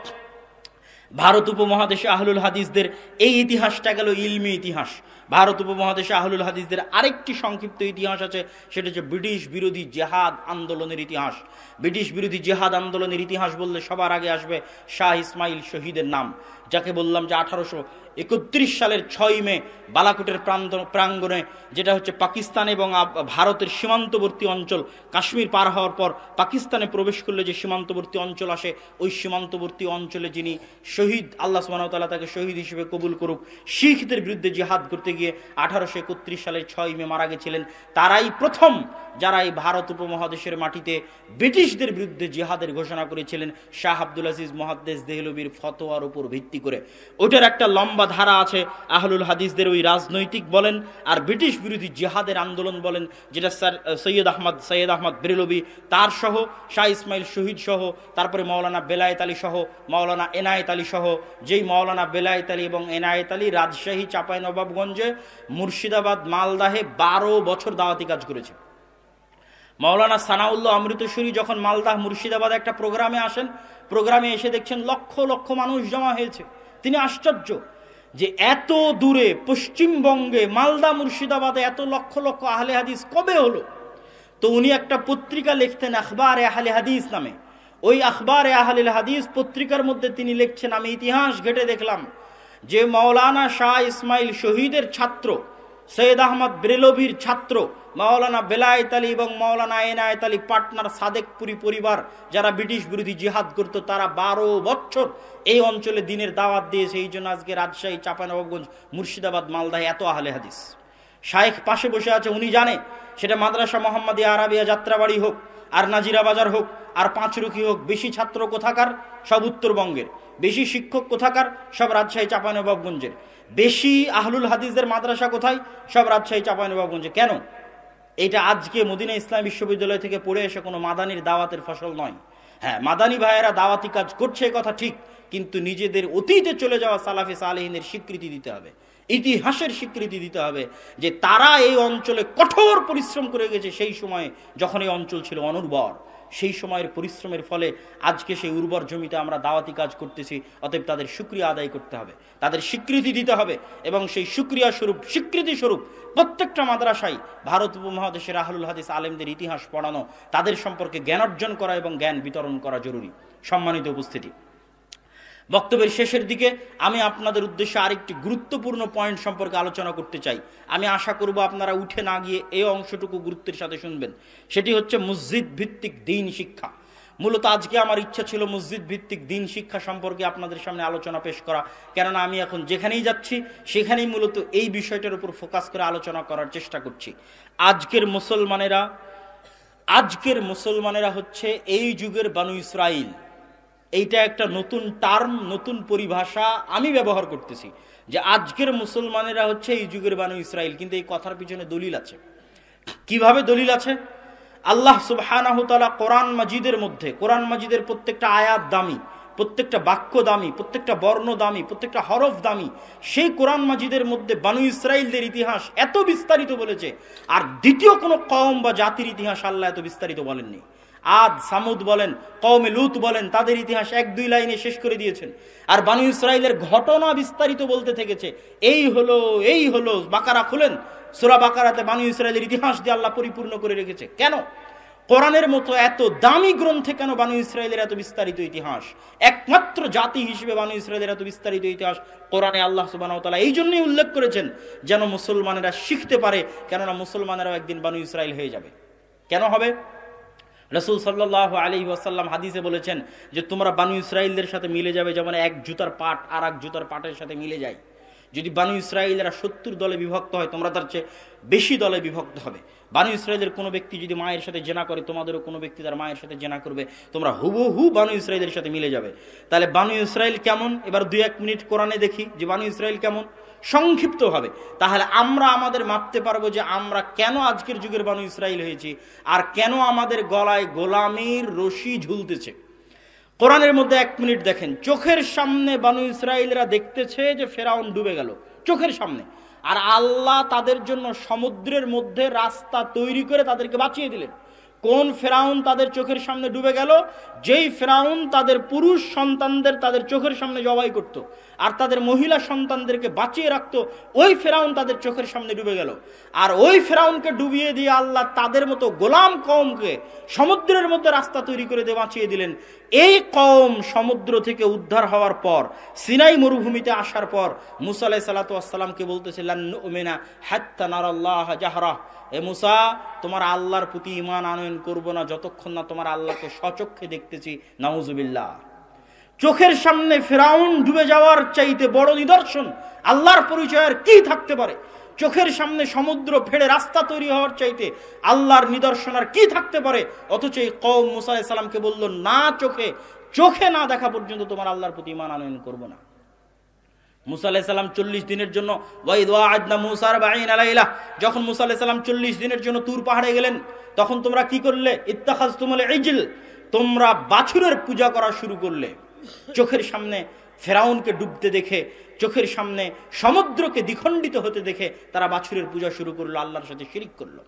ভারত উপমহাদেশে আহলুল হাদিসদের এই ইতিহাসটা গেল ইলমি ইতিহাস। ভারত উপমহাদেশে আহলুল হাদিসদের আরেকটি সংক্ষিপ্ত ইতিহাস আছে, সেটা হচ্ছে ব্রিটিশ বিরোধী জেহাদ আন্দোলনের ইতিহাস। ব্রিটিশ বিরোধী জেহাদ আন্দোলনের ইতিহাস বললে সবার আগে আসবে শাহ ইসমাইল শহীদের নাম, যাকে বললাম যে 1831 সালের 6 মে বালাকোটের প্রাঙ্গণে, যেটা হচ্ছে পাকিস্তান এবং ভারতের সীমান্তবর্তী অঞ্চল, কাশ্মীর পার হওয়ার পর পাকিস্তানে প্রবেশ করলে যে সীমান্তবর্তী অঞ্চল আসে, ওই সীমান্তবর্তী অঞ্চলে যিনি শহীদ, আল্লাহ সুবহানাহু ওয়া তাআলা তাকে শহীদ হিসেবে কবুল করুক, শিখদের বিরুদ্ধে জিহাদ করতে গিয়ে 1831 সালের 6 মে মারা গেছিলেন। তারাই প্রথম যারা এই ভারত উপমহাদেশের মাটিতে ব্রিটিশদের বিরুদ্ধে জিহাদের ঘোষণা করেছিলেন, শাহ আব্দুল আজিজ মুহাদ্দিস দেহলভির ফতোয়ার উপর ভিত্তি করে। ওইটার একটা লম্বা ধারা আছে আহলুল হাদিসদের, ওই রাজনৈতিক বলেন আর ব্রিটিশ বিরোধী জিহাদের আন্দোলন বলেন, যেটা স্যার সৈয়দ আহমদ বেরলভি তার সহ, শাহ ইসমাইল শহীদ সহ, তারপরে মাওলানা বেলায়েত আলী সহ, মাওলানা এনায়েত আলী সহ, যেই মাওলানা বেলায়েত আলী এবং এনায়েত আলী রাজশাহী, চাঁপাইনবাবগঞ্জে, মুর্শিদাবাদ, মালদাহে 12 বছর দাওয়াতি কাজ করেছে। মাওলানা সানাউল্লাহ অমৃতসুরি যখন মালদাহ, মুর্শিদাবাদ একটা প্রোগ্রামে আসেন, প্রোগ্রামে এসে দেখছেন লক্ষ লক্ষ মানুষ জমা হয়েছে। তিনি আশ্চর্য যে এত দূরে পশ্চিমবঙ্গে মালদা, মুর্শিদাবাদে এত লক্ষ লক্ষ আহলে হাদিস কবে হলো? তো উনি একটা পত্রিকা লিখতেন আখবারে আহলে হাদিস নামে। ওই আখবারে আহলে হাদিস পত্রিকার মধ্যে তিনি লিখছেন, আমি ইতিহাস ঘেটে দেখলাম যে মাওলানা শাহ ইসমাইল শহীদের ছাত্র, সৈয়দ আহমদ বেরলভির ছাত্র মাওলানা বেলায়েত আলী এবং মাওলানা এনায়েত আলী পাটনার সাদেকপুরি পরিবার, যারা ব্রিটিশ বিরোধী জিহাদ করত, তারা 12 বছর এই অঞ্চলে দিনের দাওয়াত দিয়েছে। এই জন্য আজকে রাজশাহী, চাঁপাইনবাবগঞ্জ, মুর্শিদাবাদ, মালদায় এত আহলে হাদিস। শায়েখ পাশে বসে আছে, উনি জানে সেটা মাদ্রাসা মোহাম্মদিয়া আরাবিয়া যাত্রাবাড়ি হোক, আর নাজিরা বাজার হোক, আর পাঁচরুখি হোক, বেশি ছাত্র কোথাকার? সব উত্তরবঙ্গের। বেশি শিক্ষক কোথাকার? সব রাজশাহী, চাঁপাইনবাবগঞ্জের। বেশি আহলুল হাদিসদের মাদ্রাসা কোথায়? সব রাজশাহী, চাঁপাইনবাবগঞ্জে। কেন? এটা আজকে মদিনা ইসলাম বিশ্ববিদ্যালয় থেকে পড়ে এসে কোনো মাদানির দাওয়াতের ফসল নয়। হ্যাঁ, মাদানি ভাইয়েরা দাওয়াতি কাজ করছে, কথা ঠিক, কিন্তু নিজেদের অতীতে চলে যাওয়া সালাফে সালেহিনের স্বীকৃতি দিতে হবে, ইতিহাসের স্বীকৃতি দিতে হবে যে তারা এই অঞ্চলে কঠোর পরিশ্রম করে গেছে সেই সময়ে যখন এই অঞ্চল ছিল অনুর্বর। সেই সময়ের পরিশ্রমের ফলে আজকে সেই উর্বর জমিতে আমরা দাওয়াতি কাজ করতেছি। অতএব তাদের শুকরিয়া আদায় করতে হবে, তাদের স্বীকৃতি দিতে হবে, এবং সেই শুকরিয়া স্বরূপ, স্বীকৃতি স্বরূপ প্রত্যেকটা মাদ্রাসায় ভারত উপমহাদেশের আহলুল হাদিস আলেমদের ইতিহাস পড়ানো, তাদের সম্পর্কে জ্ঞান অর্জন করা এবং জ্ঞান বিতরণ করা জরুরি। সম্মানিত উপস্থিতি, বক্তব্যের শেষের দিকে আমি আপনাদের উদ্দেশ্যে আরেকটি গুরুত্বপূর্ণ পয়েন্ট সম্পর্কে আলোচনা করতে চাই। আমি আশা করব আপনারা উঠে না গিয়ে এই অংশটুকু গুরুত্বের সাথে শুনবেন। সেটি হচ্ছে মসজিদ ভিত্তিক দ্বীন শিক্ষা। মূলত আজকে আমার ইচ্ছা ছিল মসজিদ ভিত্তিক দ্বীন শিক্ষা সম্পর্কে আপনাদের সামনে আলোচনা পেশ করা, কেননা আমি এখন যেখানেই যাচ্ছি সেখানেই মূলত এই বিষয়টার উপর ফোকাস করে আলোচনা করার চেষ্টা করছি। আজকের মুসলমানেরা হচ্ছে এই যুগের বানু ইসরাইল। এইটা একটা নতুন টার্ম, নতুন পরিভাষা আমি ব্যবহার করতেছি যে আজকের মুসলমানেরা হচ্ছে এই যুগের বানু ইসরাইল। কিন্তু এই কথার পিছনে দলিল আছে। কিভাবে দলিল আছে? আল্লাহ সুবহানাহু তাআলা কোরআন মাজিদের মধ্যে, কোরআন মাজিদের প্রত্যেকটা আয়াত দামি, প্রত্যেকটা বাক্য দামি, প্রত্যেকটা বর্ণ দামি, প্রত্যেকটা হরফ দামি। সেই কোরআন মাজিদের মধ্যে বানু ইসরাইলদের ইতিহাস এত বিস্তারিত বলেছে, আর দ্বিতীয় কোনো কওম বা জাতির ইতিহাস আল্লাহ এত বিস্তারিত বলেননি। আদ সামুদ বলেন, কওমে লুত বলেন, তাদের ইতিহাস 1-2 লাইনে শেষ করে দিয়েছেন। আর বনী ইসরাইলের ঘটনা বিস্তারিত বলতে থেকেছে, এই হলো। বাকারা খুলেন, সূরা বাকারাতে বনী ইসরাইলের ইতিহাস দিয়ে আল্লাহ পরিপূর্ণ করে রেখেছে। কেন? কোরআনের মতো এত দামি গ্রন্থে কেন বনী ইসরাইলের এত বিস্তারিত ইতিহাস? একমাত্র জাতি হিসেবে বনী ইসরাইলের এত বিস্তারিত ইতিহাস কোরআনে আল্লাহ সুবহানাহু ওয়া তাআলা এই জন্যই উল্লেখ করেছেন, যেন মুসলমানেরা শিখতে পারে, কেননা মুসলমানেরাও একদিন বনী ইসরাইল হয়ে যাবে। কেন হবে? রাসূল সাল্লাল্লাহু আলাইহি ওয়াসাল্লাম হাদিসে বলেছেন যে তোমরা বনী ইসরাইলদের সাথে মিলে যাবে যেমন এক জুতার পাট আর এক জুতার পাটের সাথে মিলে যায়। যদি বনী ইসরাইলেরা 70 দলে বিভক্ত হয়, তোমরা তার চেয়ে বেশি দলে বিভক্ত হবে। বনী ইসরাইলের কোনো ব্যক্তি যদি মায়ের সাথে জেনা করে, তোমাদেরও কোনো ব্যক্তি তার মায়ের সাথে জেনা করবে, তোমরা হুবহু বনী ইসরাইলের সাথে মিলে যাবে। তাহলে বনী ইসরাইল কেমন? এবার 2-1 মিনিট কোরআনে দেখি যে বনী ইসরাইল কেমন, সংক্ষিপ্ত হবে। তাহলে আমরা আমাদের মাপতে পারবো যে আমরা কেন আজকের যুগের বনী ইসরাইল হয়েছি, আর কেন আমাদের গলায় গোলামির রশি ঝুলতেছে। কোরআনের মধ্যে 1 মিনিট দেখেন, চোখের সামনে বনী ইসরাইলরা দেখতেছে যে ফেরাউন ডুবে গেল, চোখের সামনে। আর আল্লাহ তাদের জন্য সমুদ্রের মধ্যে রাস্তা তৈরি করে তাদেরকে বাঁচিয়ে দিলেন। কোন ফেরাউন তাদের চোখের সামনে ডুবে গেল? যেই ফেরাউন তাদের পুরুষ সন্তানদের তাদের চোখের সামনে জবাই করত আর তাদের মহিলা সন্তানদেরকে বাঁচিয়ে রাখত, ওই ফেরাউন তাদের চোখের সামনে ডুবে গেল। আর ওই ফেরাউনকে ডুবিয়ে দিয়ে আল্লাহ তাদের মতো গোলাম কওমকে সমুদ্রের মধ্যে রাস্তা তৈরি করে দিয়ে বাঁচিয়ে দিলেন। এই কওম সমুদ্র থেকে উদ্ধার হওয়ার পর, সিনাই মরুভূমিতে আসার পর মুসা আলাইহিস সালাতু ওয়াস সালামকে বলতেছে, লান নুমিনা হাত্তা নারাল্লাহ জাহরা, এ মুসা, তোমার আল্লাহর প্রতি ঈমান আনয়ন করব না যতক্ষণ না তোমার আল্লাহকে স্বচক্ষে দেখতেছি। নাউজুবিল্লাহ। চোখের সামনে ফেরাউন ডুবে যাওয়ার চাইতে বড় নিদর্শন আল্লাহর পরিচয়ের কি থাকতে পারে? চোখের সামনে সমুদ্র ফেড়ে রাস্তা তৈরি হওয়ার চাইতে আল্লাহর নিদর্শন আর কি থাকতে পারে? অথচ এই কওম মুসা আলাইহিস সালামকে বলল, না, চোখে না দেখা পর্যন্ত তোমার আল্লাহর প্রতি ঈমান আনয়ন করব না। মুসা আলাইহিস সালাম 40 দিনের জন্য, ওয়াইদ ওয়া'আদনা মুসা 40 লাইলা, যখন মুসা আলাইহিস সালাম 40 দিনের জন্য তুর পাহাড়ে গেলেন, তখন তোমরা কি করলে? ইত্তাখাযতুমুল ইজল, তোমরা বাছুরের পূজা করা শুরু করলে। চোখের সামনে ফেরাউনকে ডুবতে দেখে, চোখের সামনে সমুদ্রকে দ্বিখণ্ডিত হতে দেখে তারা বাছুরের পূজা শুরু করলো, আল্লাহর সাথে শিরিক করলো।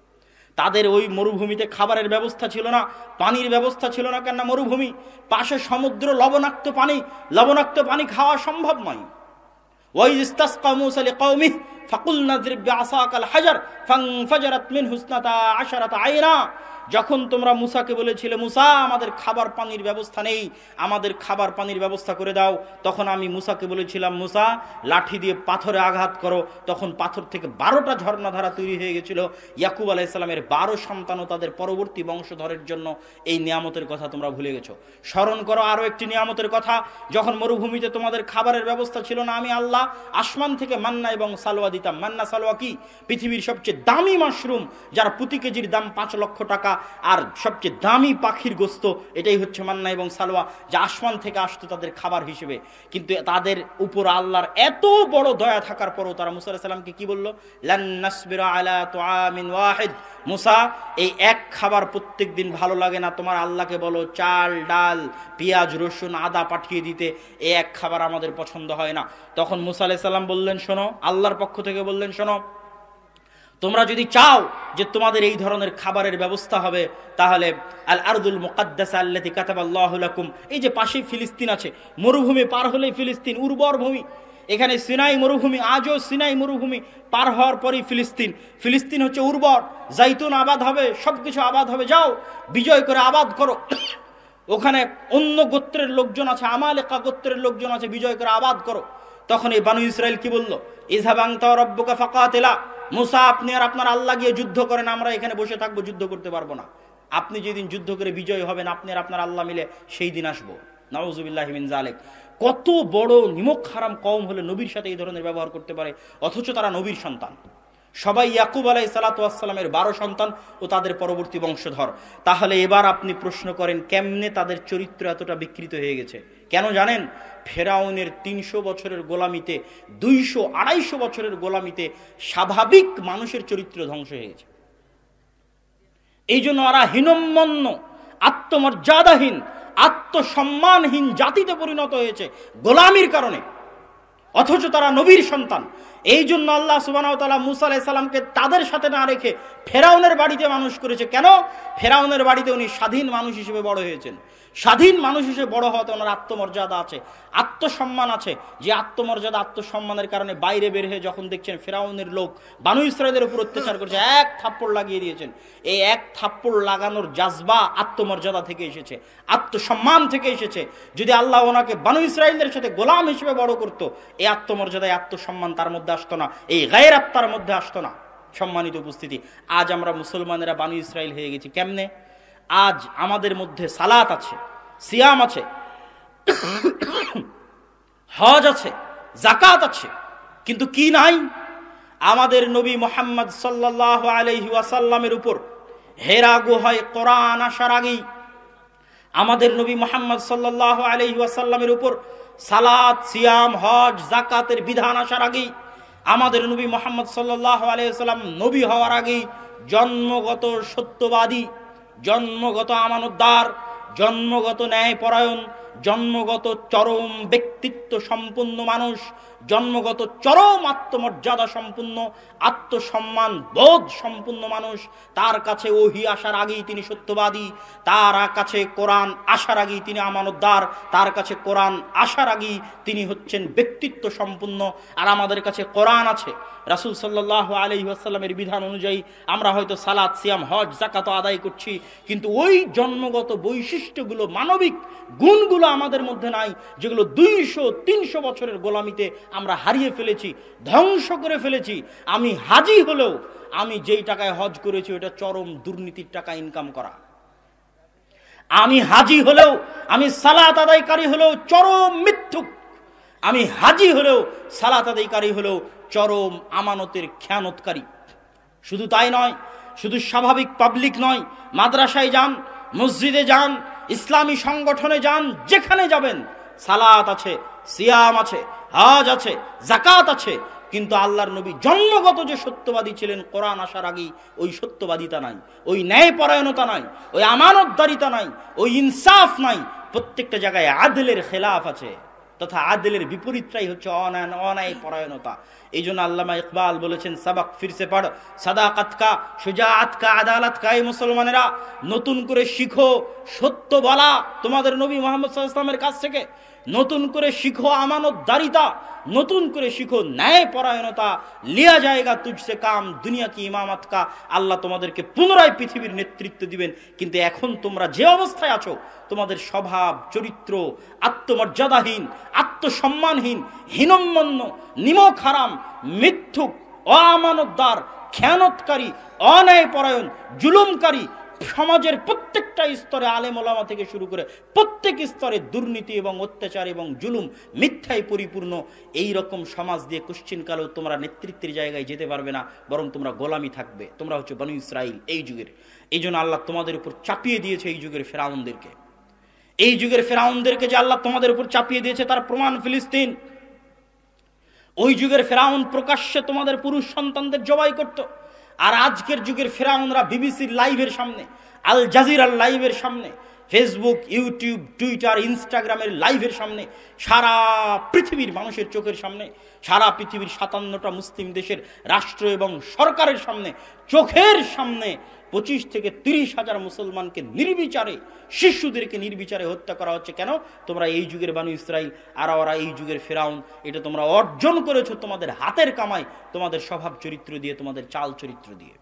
তাদের ওই মরুভূমিতে খাবারের ব্যবস্থা ছিল না, পানির ব্যবস্থা ছিল না। কেননা মরুভূমি, পাশে সমুদ্র, লবণাক্ত পানি খাওয়া সম্ভব নয়। وإذ استسقى موسى لقومه فقلنا اضرب بعصاك الحجر فانفجرت منه 12 عينا, যখন তোমরা মুসাকে বলেছিলে, মুসা, আমাদের খাবার পানির ব্যবস্থা নেই, আমাদের খাবার পানির ব্যবস্থা করে দাও, তখন আমি মুসাকে বলেছিলাম, মুসা, লাঠি দিয়ে পাথরে আঘাত করো। তখন পাথর থেকে 12টা ঝর্ণাধারা তৈরি হয়ে গেছিল। ইয়াকুব আলাইহিস সালামের 12 সন্তান ও তাদের পরবর্তী বংশধরের জন্য এই নিয়ামতের কথা তোমরা ভুলে গেছো। স্মরণ করো আরো একটি নিয়ামতের কথা, যখন মরুভূমিতে তোমাদের খাবারের ব্যবস্থা ছিল না, আমি আল্লাহ আসমান থেকে মান্না এবং সালোয়া দিতাম। মান্না সালোয়া কি? পৃথিবীর সবচেয়ে দামি মাশরুম, যার প্রতি কেজির দাম 5 লক্ষ টাকা, আর সবচেয়ে দামি পাখির গোস্ত, এটাই হচ্ছে মান্না এবং সালোয়া, যা আসমান থেকে আসতো তাদের খাবার হিসেবে। কিন্তু তাদের উপর আল্লাহর এত বড় দয়া থাকার পরও তারা মুসা আলাইহিস সালামকে কি বলল? লান নাসবিরা আলা তুআমিন ওয়াহিদ, মুসা, এই এক খাবার প্রত্যেক দিন ভালো লাগে না, তোমার আল্লাহকে বলো চাল, ডাল, পেঁয়াজ, রসুন, আদা পাঠিয়ে দিতে, এই এক খাবার আমাদের পছন্দ হয় না। তখন মুসা আলাইহিস সালাম বললেন, শোনো, আল্লাহর পক্ষ থেকে বললেন, শোনো, তোমরা যদি চাও যে তোমাদের এই ধরনের খাবারের ব্যবস্থা হবে, তাহলে আল আরদুল মুকাদ্দাসা আল্লাতী কাতাবাল্লাহু লাকুম, এই যে পাশেই ফিলিস্তিন আছে, মরুভূমি পার হলেই ফিলিস্তিন, উর্বর ভূমি। এখানে সিনাই মরুভূমি, আজও সিনাই মরুভূমি পার হওয়ার পরই ফিলিস্তিন হচ্ছে উর্বর, জাইতুন আবাদ হবে, সবকিছু আবাদ হবে, যাও বিজয় করে আবাদ করো। ওখানে অন্য গোত্রের লোকজন আছে, আমালেকা গোত্রের লোকজন আছে, বিজয় করে আবাদ করো। তখন এই বনী ইসরাইল কি বলল? ইযহাব আনতা ওয়া রাব্বুকা ফাকাতিলা, মুসা, আপনি আর আপনার আল্লাহ গিয়ে যুদ্ধ করেন, আমরা এখানে বসে থাকবো, যুদ্ধ করতে পারবো না। আপনি যেদিন যুদ্ধ করে বিজয় হবেন, আপনি আর আপনার আল্লাহ মিলে সেই দিন আসবো। নাউজুবিল্লাহি মিন যালিক। কত বড় নিমক হারাম কওম হলে নবীর সাথে এই ধরনের ব্যবহার করতে পারে, অথচ তারা নবীর সন্তান। সবাই ইয়াকুব আলাইহিস সালাতু ওয়াস সালামের 12 সন্তান ও তাদের পরবর্তী বংশধর। তাহলে এবার আপনি প্রশ্ন করেন, কেমনে তাদের চরিত্র এতটা বিকৃত হয়ে গেছে? কেন জানেন? ফেরাউনের 300 বছরের গোলামিতে, 200-250 বছরের গোলামিতে স্বাভাবিক মানুষের চরিত্র ধ্বংস হয়ে গেছে। এই জন্য ওরা হীনম্মন্য, আত্মমর্যাদাহীন, আত্মসম্মানহীন জাতিতে পরিণত হয়েছে গোলামির কারণে। অথচ তারা নবীর সন্তান। এই জন্য আল্লাহ সুবহানাহু ওয়া তাআলা মুসা আলাইহিস সালামকে তাদের সাথে না রেখে ফেরাউনের বাড়িতে মানুষ করেছে। কেন? ফেরাউনের বাড়িতে উনি স্বাধীন মানুষ হিসেবে বড় হয়েছেন। স্বাধীন মানুষ হিসেবে বড় হওয়াতে ওনার আত্মমর্যাদা আছে, আত্মসম্মান আছে। যে আত্মমর্যাদা আত্মসম্মানের কারণে বাইরে বের হয়ে যখন দেখছেন ফেরাউনের লোক বানু ইসরাঈলের উপর অত্যাচার করছে, এক থাপ্পড় লাগিয়ে দিয়েছেন। এই এক থাপ্পড় লাগানোর জাজবা আত্মমর্যাদা থেকে এসেছে, আত্মসম্মান থেকে এসেছে। যদি আল্লাহ ওনাকে বানু ইসরাঈলের সাথে গোলাম হিসেবে বড় করতো, এই আত্মমর্যাদায় আত্মসম্মান তার মধ্যে আসতো না, এই গায়রাত তার মধ্যে আসতো না। সম্মানিত উপস্থিতি, আজ আমরা মুসলমানেরা বানু ইসরাঈল হয়ে গেছি কেমনে? আজ আমাদের মধ্যে সালাত আছে, সিয়াম আছে, হজ আছে, যাকাত আছে, কিন্তু কি নাই? আমাদের নবী মুহাম্মদ সাল্লাল্লাহু আলাইহি ওয়াসাল্লামের উপর হেরা গুহায় কোরআন আসার আগেই, আমাদের নবী মুহাম্মদ সাল্লাল্লাহু আলাইহি ওয়াসাল্লামের উপর সালাত, সিয়াম, হজ, যাকাতের বিধান আসার আগেই, আমাদের নবী মুহাম্মদ সাল্লাল্লাহু আলাইহি ওয়াসাল্লাম নবী হওয়ার আগেই জন্মগত সত্যবাদী, জন্মগত আমানতদার, জন্মগত ন্যায়পরায়ণ, জন্মগত চরম ব্যক্তিত্ব সম্পন্ন মানুষ, জন্মগত চরম আত্মমর্যাদা সম্পন্ন, আত্মসম্মান বোধ সম্পন্ন মানুষ। তার কাছে ওহী আসার আগেই তিনি সত্যবাদী, তার কাছে কোরআন আসার আগেই তিনি আমানতদার, তার কাছে কোরআন আসার আগেই তিনি হচ্ছেন ব্যক্তিত্ব সম্পন্ন। আর আমাদের কাছে কোরআন আছে, রাসূল সাল্লাল্লাহু আলাইহি ওয়াসাল্লামের বিধান অনুযায়ী আমরা হয়তো সালাত, সিয়াম, হজ, যাকাত আদায় করছি, কিন্তু ওই জন্মগত বৈশিষ্ট্যগুলো, মানবিক গুণগুলো আমাদের মধ্যে নাই, যেগুলো 200-300 বছরের গোলামিতে আমরা হারিয়ে ফেলেছি, ধ্বংস করে ফেলেছি। আমি হাজি হলেও আমি যেই টাকায় হজ করেছি ওটা চরম দুর্নীতির টাকা ইনকাম করা। আমি হাজি হলেও, আমি সালাত আদায়কারী হলেও চরম মিথ্যুক। আমি হাজি হলেও, সালাত আদায়কারী হলেও চরম আমানতের খেয়ানতকারী। শুধু তাই নয়, শুধু স্বাভাবিক পাবলিক নয়, মাদ্রাসায় যান, মসজিদে যান, ইসলামী সংগঠনে যান, যেখানে যাবেন সালাত আছে, সিয়াম আছে, হজ আছে, যাকাত আছে, কিন্তু আল্লাহর নবী জন্মগত যে সত্যবাদী ছিলেন কোরআন আসার আগেই, ওই সত্যবাদিতা নাই, ওই ন্যায়পরায়ণতা নাই, ওই আমানতদারিতা নাই, ওই ইনসাফ নাই। প্রত্যেকটা জায়গায় আদলের খেলাফ আছে, তথা আদলের বিপরীতটাই হচ্ছে অন্যায় পরায়ণতা। এই জন্য আল্লামা ইকবাল বলেছেন, সাবাক ফিরসে পড়, সাদাকাত কা, শুজাআত কা, আদালত কা। এই মুসলমানেরা নতুন করে শিখো সত্য বলা তোমাদের নবী মুহাম্মদ সাল্লাল্লাহু আলাইহি ওয়াসাল্লামের কাছ থেকে, নতুন করে শিখো আমানতদারিতা, নতুন করে শিখো ন্যায় পরায়ণতা। লিয়া জায়গা তুঝসে কাম, দুনিয়া কি ইমামত কা। আল্লাহ তোমাদেরকে পুনরায় পৃথিবীর নেতৃত্ব দিবেন, কিন্তু এখন তোমরা যে অবস্থায় আছো, তোমাদের স্বভাব চরিত্র আত্মমর্যাদাহীন, আত্মসম্মানহীন, হীনম্মন্য, নিমক হারাম, মিথ্যুক, অমানতদার, খেয়ানতকারী, অন্যায়পরায়ণ, জুলুমকারী। সমাজের প্রত্যেকটা স্তরে, আলেম ওলামা থেকে শুরু করে প্রত্যেক স্তরে দুর্নীতি এবং অত্যাচার এবং জুলুম, মিথ্যায় পরিপূর্ণ। এই রকম সমাজ দিয়ে কোশ্চিনকালেও তোমরা নেতৃত্বের জায়গায় যেতে পারবে না, বরং তোমরা গোলামি থাকবে। তোমরা হচ্ছে বনু ইসরাইল এই যুগের। এই জন্য আল্লাহ তোমাদের উপর চাপিয়ে দিয়েছে এই যুগের ফেরাউনদেরকে। এই যুগের ফেরাউনদেরকে যে আল্লাহ তোমাদের উপর চাপিয়ে দিয়েছে তার প্রমাণ ফিলিস্তিন। ওই যুগের ফেরাউন প্রকাশ্যে তোমাদের পুরুষ সন্তানদের জবাই করত, আর আজকের যুগের ফেরাউনরা বিবিসির লাইভের সামনে, আল জাজিরার লাইভের সামনে, ফেসবুক, ইউটিউব, টুইটার, ইনস্টাগ্রামের লাইভের সামনে, সারা পৃথিবীর মানুষের চোখের সামনে, সারা পৃথিবীর 57টা মুসলিম দেশের রাষ্ট্র এবং সরকারের সামনে, চোখের সামনে 25 থেকে 30 হাজার মুসলমানকে নির্বিচারে, শিশুদেরকে নির্বিচারে হত্যা করা হচ্ছে। কেন? তোমরা এই যুগের বানু ইসরাইল, আর ওরা এই যুগের ফেরাউন। এটা তোমরা অর্জন করেছো তোমাদের হাতের কামাই, তোমাদের স্বভাব চরিত্র দিয়ে, তোমাদের চাল চরিত্র দিয়ে।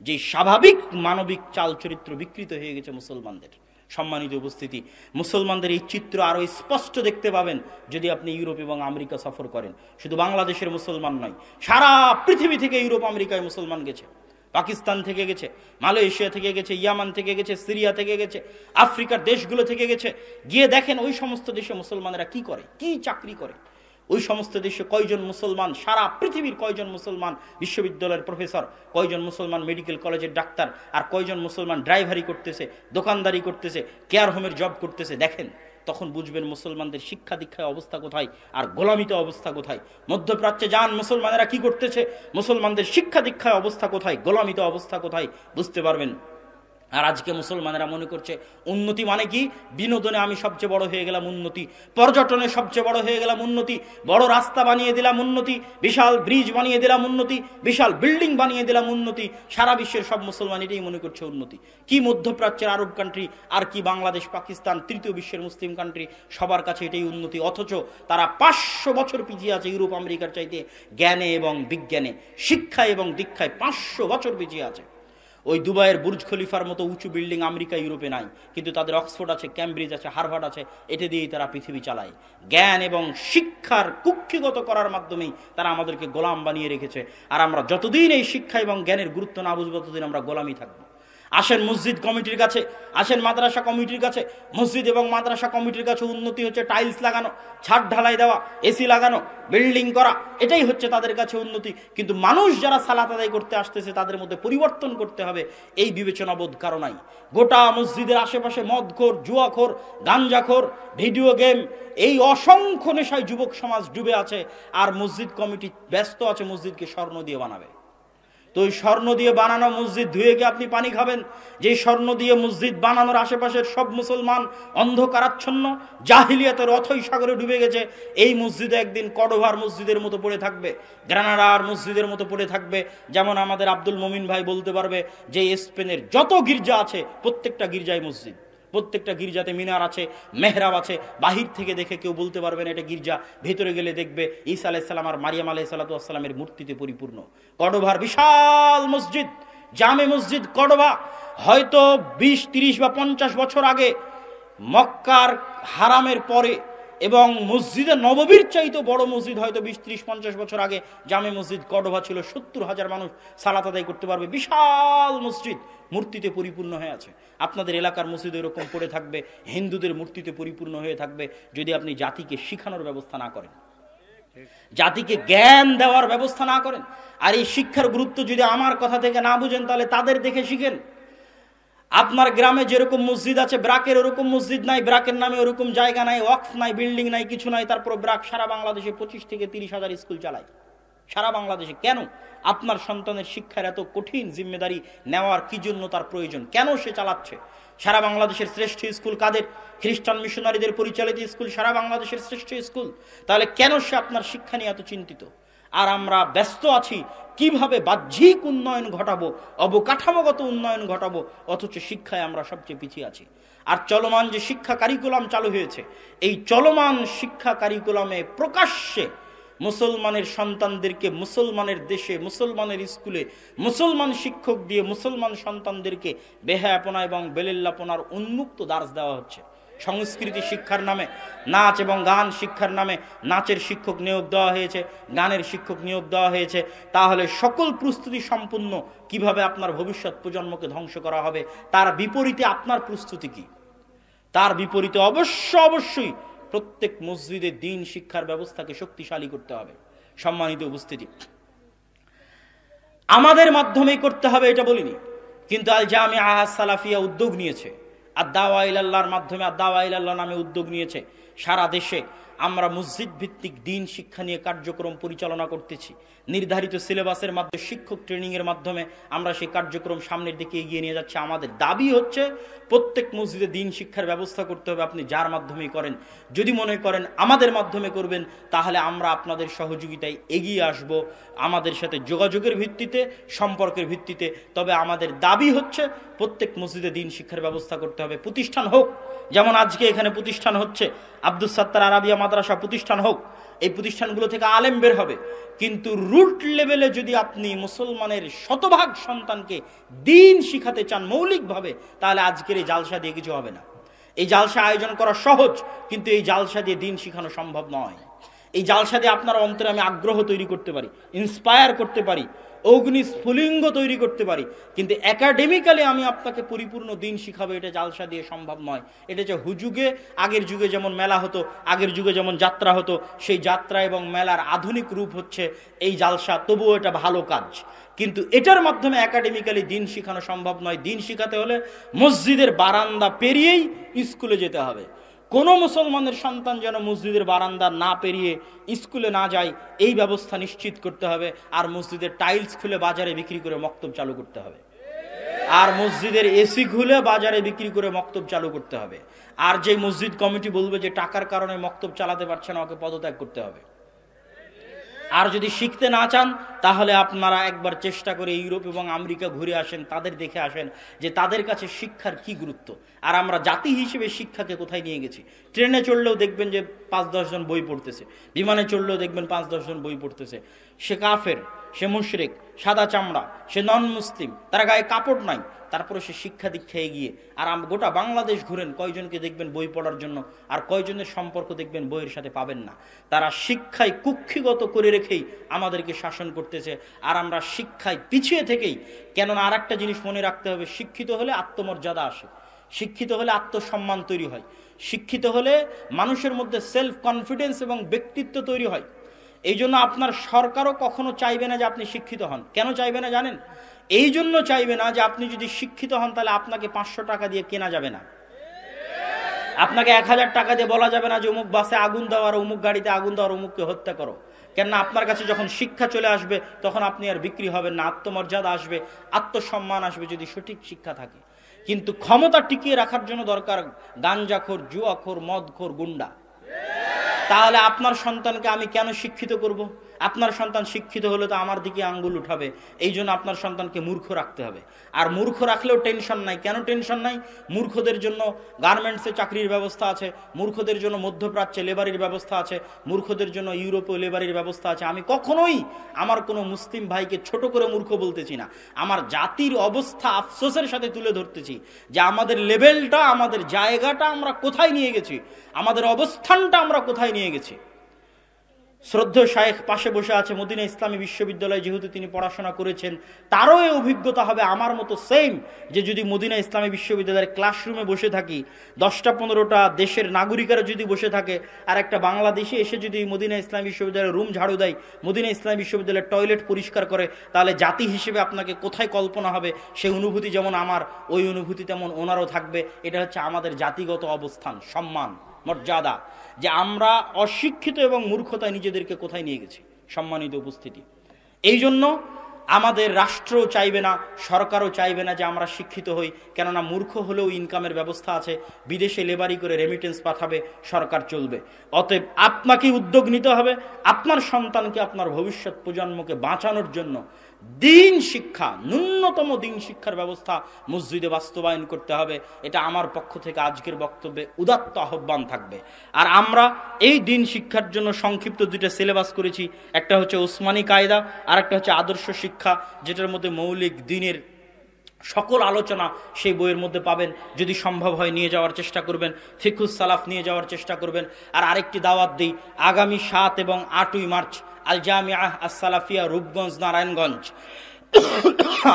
যে স্বাভাবিক মানবিক চাল চরিত্র বিকৃত হয়ে গেছে মুসলমানদের। সম্মানিত উপস্থিতি, মুসলমানদের এই চিত্র আরো স্পষ্ট দেখতে পাবেন যদি আপনি ইউরোপ এবং আমেরিকা সফর করেন। শুধু বাংলাদেশের মুসলমান নয়, সারা পৃথিবী থেকে ইউরোপ আমেরিকায় মুসলমান গেছে। পাকিস্তান থেকে গেছে, মালয়েশিয়া থেকে গেছে, ইয়ামান থেকে গেছে, সিরিয়া থেকে গেছে, আফ্রিকার দেশগুলো থেকে গেছে। গিয়ে দেখেন ওই সমস্ত দেশে মুসলমানেরা কি করে, কি চাকরি করে। ওই সমস্ত দেশে কয়জন মুসলমান, সারা পৃথিবীর কয়জন মুসলমান বিশ্ববিদ্যালয়ের প্রফেসর, কয়জন মুসলমান মেডিকেল কলেজের ডাক্তার, আর কয়জন মুসলমান ড্রাইভারি করতেছে, দোকানদারি করতেছে, কেয়ার হোমের জব করতেছে। দেখেন, তখন বুঝবেন মুসলমানদের শিক্ষা দীক্ষায় অবস্থা কোথায় আর গোলামিত অবস্থা কোথায়। মধ্যপ্রাচ্যে যান, মুসলমানেরা কি করতেছে, মুসলমানদের শিক্ষা দীক্ষায় অবস্থা কোথায়, গোলামিত অবস্থা কোথায়, বুঝতে পারবেন। আর আজকে মুসলমানেরা মনে করছে উন্নতি মানে কি, বিনোদনে আমি সবচেয়ে বড় হয়ে গেলাম উন্নতি, পর্যটনে সবচেয়ে বড় হয়ে গেলাম উন্নতি, বড় রাস্তা বানিয়ে দিলাম উন্নতি, বিশাল ব্রিজ বানিয়ে দিলাম উন্নতি, বিশাল বিল্ডিং বানিয়ে দিলাম উন্নতি। সারা বিশ্বের সব মুসলমান এটাই মনে করছে উন্নতি। কি মধ্যপ্রাচ্যের আরব কান্ট্রি, আর কি বাংলাদেশ, পাকিস্তান, তৃতীয় বিশ্বের মুসলিম কান্ট্রি, সবার কাছে এটাই উন্নতি। অথচ তারা 500 বছর পিছিয়ে আছে ইউরোপ আমেরিকার চাইতে, জ্ঞানে এবং বিজ্ঞানে, শিক্ষায় এবং দীক্ষায় 500 বছর পিছিয়ে আছে। ওই দুবাইয়ের বুর্জ খলিফার মতো উঁচু বিল্ডিং আমেরিকা ইউরোপে নাই, কিন্তু তাদের অক্সফোর্ড আছে, ক্যামব্রিজ আছে, হার্ভার্ড আছে, এটা দিয়েই তারা পৃথিবী চালায়। জ্ঞান এবং শিক্ষার কুক্ষিগত করার মাধ্যমেই তারা আমাদেরকে গোলাম বানিয়ে রেখেছে। আর আমরা যতদিন এই শিক্ষা এবং জ্ঞানের গুরুত্ব না বুঝবো ততদিন আমরা গোলামি থাকবো। আসেন মসজিদ কমিটির কাছে, আসেন মাদ্রাসা কমিটির কাছে। মসজিদ এবং মাদ্রাসা কমিটির কাছে উন্নতি হচ্ছে টাইলস লাগানো, ছাদ ঢালাই দেওয়া, এসি লাগানো, বিল্ডিং করা, এটাই হচ্ছে তাদের কাছে উন্নতি। কিন্তু মানুষ যারা সালাত আদায় করতে আসতেছে তাদের মধ্যে পরিবর্তন করতে হবে, এই বিবেচনাবোধ কারো নাই। গোটা মসজিদের আশেপাশে মদখোর, জুয়াখোর, গাঞ্জাখোর, ভিডিও গেম, এই অসংখ্য নেশায় যুবক সমাজ ডুবে আছে। আর মসজিদ কমিটি ব্যস্ত আছে মসজিদকে স্বর্ণ দিয়ে বানাবে। তো ওই স্বর্ণ দিয়ে বানানো মসজিদ ধুয়ে গিয়ে আপনি পানি খাবেন? যে স্বর্ণ দিয়ে মসজিদ বানানোর আশেপাশের সব মুসলমান অন্ধকারাচ্ছন্ন জাহিলিয়াতের অথৈ সাগরে ডুবে গেছে, এই মসজিদে একদিন কডোভার মসজিদের মতো পড়ে থাকবে, গ্রানাডার মসজিদের মতো পড়ে থাকবে। যেমন আমাদের আব্দুল মমিন ভাই বলতে পারবে যে স্পেনের যত গির্জা আছে প্রত্যেকটা গির্জায় মসজিদ, প্রত্যেকটা গির্জাতে মিনার আছে, মেহরাব আছে। বাহির থেকে দেখে কেউ বলতে পারবে না এটা গির্জা, ভেতরে গেলে দেখবে ঈসা আলাইহিসসালাম আর মারিয়াম আলাইহিসসালামের মূর্তিতে পরিপূর্ণ। কডোভার বিশাল মসজিদ, জামে মসজিদ কডোভা, হয়তো 20, 30 বা 50 বছর আগে মক্কার হারামের পরে, এবং মসজিদে নববীর চাইতে বড় মসজিদ হয়তো 20, 30, 50 বছর আগে জামে মসজিদ কডোভা ছিল। 70,000 মানুষ সালাত আদায় করতে পারবে, বিশাল মসজিদ, মূর্তিতে পরিপূর্ণ হয়ে আছে। আপনাদের এলাকার মসজিদ এরকম পড়ে থাকবে, হিন্দুদের মূর্তিতে পরিপূর্ণ হয়ে থাকবে, যদি আপনি জাতিকে শিখানোর ব্যবস্থা না করেন, জাতিকে জ্ঞান দেওয়ার ব্যবস্থা না করেন। আর এই শিক্ষার গুরুত্ব যদি আমার কথা থেকে না বুঝেন তাহলে তাদের দেখে শিখেন। আপনার গ্রামে যেরকম মসজিদ আছে, ব্রাকের ওরকম মসজিদ নাই, ব্রাকের নামে ওরকম জায়গা নাই, ওয়াকফ নাই, বিল্ডিং নাই, কিছু নাই। তারপর ব্রাক সারা বাংলাদেশে 25 থেকে 30 হাজার স্কুল চালায়, সারা বাংলাদেশে। কেন? আপনার সন্তানের শিক্ষার এত কঠিন জিম্মেদারি নেওয়ার কি জন্য তার প্রয়োজন? কেন সে চালাচ্ছে? সারা বাংলাদেশের শ্রেষ্ঠ স্কুল কাদের? খ্রিস্টান মিশনারিদের পরিচালিত স্কুল সারা বাংলাদেশের শ্রেষ্ঠ স্কুল। তাহলে কেন সে আপনার শিক্ষা নিয়ে এত চিন্তিত? আর আমরা ব্যস্ত আছি কিভাবে বাহ্যিক উন্নয়ন ঘটাবো, অবকাঠামোগত উন্নয়ন ঘটাবো, অথচ শিক্ষায় আমরা সবচেয়ে পিছিয়ে আছি। আর চলমান যে শিক্ষা কারিকুলাম চালু হয়েছে, এই চলমান শিক্ষা কারিকুলামে প্রকাশ্যে মুসলমানের সন্তানদেরকে মুসলমানের দেশে, মুসলমানের স্কুলে, মুসলমান শিক্ষক দিয়ে মুসলমান সন্তানদেরকে বেহায়াপনা এবং বেলেল্লাপনার উন্মুক্ত দার্স দেওয়া হচ্ছে। সংস্কৃতি শিক্ষার নামে, নাচ এবং গান শিক্ষার নামে নাচের শিক্ষক নিয়োগ দেওয়া হয়েছে, গানের শিক্ষক নিয়োগ দেওয়া হয়েছে। তাহলে সকল প্রস্তুতি সম্পূর্ণ, কিভাবে আপনার ভবিষ্যৎ প্রজন্মকে ধ্বংস করা হবে তার বিপরীতে আপনার প্রস্তুতি কি? তার বিপরীতে অবশ্যই প্রত্যেক মসজিদে দ্বীন শিক্ষার ব্যবস্থাকে শক্তিশালী করতে হবে। সম্মানিত উপস্থিতি, আমাদের মাধ্যমেই করতে হবে এটা বলিনি, কিন্তু আল জামিআ সালাফিয়া উদ্যোগ নিয়েছে, আর দাওয়া ইলাল্লাহর মাধ্যমে, আর দাওয়া ইলাল্লাহ নামে উদ্যোগ নিয়েছে। সারা দেশে আমরা মসজিদ ভিত্তিক দ্বীন শিক্ষা নিয়ে কার্যক্রম পরিচালনা করতেছি। নির্ধারিত সিলেবাসের মাধ্যমে, শিক্ষক ট্রেনিং এর মাধ্যমে আমরা সেই কার্যক্রম সামনের দিকে এগিয়ে নিয়ে যাচ্ছি। আমাদের দাবি হচ্ছে প্রত্যেক মসজিদে দ্বীন শিক্ষার ব্যবস্থা করতে হবে। আপনি যার মাধ্যমেই করেন, যদি মনে করেন আমাদের মাধ্যমে করবেন, তাহলে আমরা আপনাদের সহযোগিতায় এগিয়ে আসব, আমাদের সাথে যোগাযোগের ভিত্তিতে, সম্পর্কের ভিত্তিতে। তবে আমাদের দাবি হচ্ছে প্রত্যেক মসজিদে দ্বীন শিক্ষার ব্যবস্থা করতে হবে। প্রতিষ্ঠান হোক, যেমন আজকে এখানে প্রতিষ্ঠান হচ্ছে, আব্দুস সাত্তার আরাবিয়া মাদ্রাসা প্রতিষ্ঠান হোক, এই প্রতিষ্ঠানগুলো থেকে আলেম বের হবে। কিন্তু রুট লেভেলে যদি আপনি মুসলমানের শতভাগ সন্তানকে দ্বীন শিখাতে চান মৌলিকভাবে, তাহলে আজকের এই জালসা দিয়ে কিছু হবে না। এই জালসা আয়োজন করা সহজ, কিন্তু এই জালসা দিয়ে দ্বীন শিখানো সম্ভব নয়। এই জালসা দিয়ে আপনার অন্তরে আমি আগ্রহ তৈরি করতে পারি, ইন্সপায়ার করতে পারি, অগ্নি স্ফুলিঙ্গ তৈরি করতে পারি, কিন্তু একাডেমিক্যালি আমি আপনাকে পরিপূর্ণ দ্বীন শিখাবো, এটা জালসা দিয়ে সম্ভব নয়। এটা যে হুজুগে, আগের যুগে যেমন মেলা হতো, আগের যুগে যেমন যাত্রা হতো, সেই যাত্রা এবং মেলার আধুনিক রূপ হচ্ছে এই জালসা। তবুও এটা ভালো কাজ, কিন্তু এটার মাধ্যমে একাডেমিক্যালি দ্বীন শিখানো সম্ভব নয়। দ্বীন শিখাতে হলে মসজিদের বারান্দা পেরিয়েই স্কুলে যেতে হবে। কোন মুসলমানের সন্তান যেন মসজিদের বারান্দা না পেরিয়ে স্কুলে না যায়, এই ব্যবস্থা নিশ্চিত করতে হবে। আর মসজিদের টাইলস খুলে বাজারে বিক্রি করে মক্তব চালু করতে হবে। আর মসজিদের এসি খুলে বাজারে বিক্রি করে মক্তব চালু করতে হবে। আর যে মসজিদ কমিটি বলবে যে টাকার কারণে মক্তব চালাতে পারছে না, ওকে পদত্যাগ করতে হবে। আর যদি শিখতে না চান তাহলে আপনারা একবার চেষ্টা করে ইউরোপ এবং আমেরিকা ঘুরে আসেন, তাদের দেখে আসেন যে তাদের কাছে শিক্ষার কি গুরুত্ব, আর আমরা জাতি হিসেবে শিক্ষাকে কোথায় নিয়ে গেছি। ট্রেনে চড়লেও দেখবেন যে 5-10 জন বই পড়তেছে, বিমানে চড়লেও দেখবেন 5-10 জন বই পড়তেছে। সে কাফের, সে মুশরিক, সাদা চামড়া, সে নন মুসলিম, তার গায়ে কাপড় নাই, তারপরে সে শিক্ষা দীক্ষা এগিয়ে। আর গোটা বাংলাদেশ ঘুরেন, কয়জনকে দেখবেন বই পড়ার জন্য, আর কয়জনের সম্পর্ক দেখবেন বইয়ের সাথে পাবেন না। তারা শিক্ষায় কুক্ষিগত করে রেখেই আমাদেরকে শাসন করতেছে, আর আমরা শিক্ষায় পিছিয়ে থেকেই। কেননা আর একটা জিনিস মনে রাখতে হবে, শিক্ষিত হলে আত্মমর্যাদা আসে, শিক্ষিত হলে আত্মসম্মান তৈরি হয়, শিক্ষিত হলে মানুষের মধ্যে সেলফ কনফিডেন্স এবং ব্যক্তিত্ব তৈরি হয়। এই জন্য আপনার সরকারও কখনো চাইবে না যে আপনি শিক্ষিত হন। কেন চাইবে না জানেন? এই জন্য চাইবে না যে আপনি যদি শিক্ষিত হন তাহলে আপনাকে 500 টাকা দিয়ে কেনা যাবে না, আপনাকে 1000 টাকা দিয়ে বলা যাবে না যে অমুক বাসে আগুন দাও, আর অমুক গাড়িতে আগুন দাও, আর অমুককে হত্যা করো। কেননা আপনার কাছে যখন শিক্ষা চলে আসবে তখন আপনি আর বিক্রি হবেন না, আত্মমর্যাদা আসবে, আত্মসম্মান আসবে যদি সঠিক শিক্ষা থাকে। কিন্তু ক্ষমতা টিকিয়ে রাখার জন্য দরকার গাঞ্জাখোর, জুয়াখোর, মদখোর, গুন্ডা। তাহলে আপনার সন্তানকে আমি কেন শিক্ষিত করব? আপনার সন্তান শিক্ষিত হলে তো আমার দিকে আঙ্গুল উঠাবে। এই জন্য আপনার সন্তানকে মূর্খ রাখতে হবে। আর মূর্খ রাখলেও টেনশন নাই। কেন টেনশন নাই? মূর্খদের জন্য গার্মেন্টসে চাকরির ব্যবস্থা আছে, মূর্খদের জন্য মধ্যপ্রাচ্যে লেবারির ব্যবস্থা আছে, মূর্খদের জন্য ইউরোপীয় লেবারির ব্যবস্থা আছে। আমি কখনোই আমার কোনো মুসলিম ভাইকে ছোট করে মূর্খ বলতেছি না, আমার জাতির অবস্থা আফসোসের সাথে তুলে ধরতেছি যে আমাদের লেভেলটা, আমাদের জায়গাটা আমরা কোথায় নিয়ে গেছি, আমাদের অবস্থানটা আমরা কোথায় নিয়ে গেছি। শ্রদ্ধেয় শায়েখ পাশে বসে আছে, মদিনা ইসলামী বিশ্ববিদ্যালয়ে যেহেতু তিনি পড়াশোনা করেছেন, তারও এই অভিজ্ঞতা হবে আমার মতো সেম, যে যদি মদিনা ইসলামী বিশ্ববিদ্যালয়ের ক্লাসরুমে বসে থাকি, 10-15টা দেশের নাগরিকেরা যদি বসে থাকে, আর একটা বাংলাদেশে এসে যদি মদিনা ইসলামী বিশ্ববিদ্যালয়ের রুম ঝাড়ু দেয়, মদিনা ইসলামী বিশ্ববিদ্যালয়ের টয়লেট পরিষ্কার করে, তাহলে জাতি হিসেবে আপনাকে কোথায় কল্পনা হবে, সেই অনুভূতি যেমন আমার, ওই অনুভূতি তেমন ওনারও থাকবে। এটা হচ্ছে আমাদের জাতিগত অবস্থান, সম্মান, মর্যাদা, যে আমরা অশিক্ষিত এবং মূর্খতায় নিজেদেরকে কোথায় নিয়ে গেছি। সম্মানিত উপস্থিতি, এই জন্য আমাদের রাষ্ট্রও চাইবে না, সরকারও চাইবে না যে আমরা শিক্ষিত হই। কেননা মূর্খ হলেও ইনকামের ব্যবস্থা আছে, বিদেশে লেবারি করে রেমিটেন্স পাঠাবে, সরকার চলবে। অতএব আপনাকে উদ্যোগ নিতে হবে, আপনার সন্তানকে, আপনার ভবিষ্যৎ প্রজন্মকে বাঁচানোর জন্য দিন শিক্ষা, ন্যূনতম দিন শিক্ষার ব্যবস্থা মসজিদে বাস্তবায়ন করতে হবে। এটা আমার পক্ষ থেকে আজকের বক্তব্যে উদাত্ত আহ্বান থাকবে। আর আমরা এই দিন শিক্ষার জন্য সংক্ষিপ্ত 2টা সিলেবাস করেছি, একটা হচ্ছে ওসমানী কায়দা, আর একটা হচ্ছে আদর্শ শিক্ষা, যেটার মধ্যে মৌলিক দিনের সকল আলোচনা সেই বইয়ের মধ্যে পাবেন। যদি সম্ভব হয় নিয়ে যাওয়ার চেষ্টা করবেন, ফিকহুস সালাফ নিয়ে যাওয়ার চেষ্টা করবেন। আর আরেকটি দাওয়াত দিই, আগামী 7 এবং 8ই মার্চ আল জামিআহ আস-সালাফিয়া, রূপগঞ্জ, নারায়ণগঞ্জ।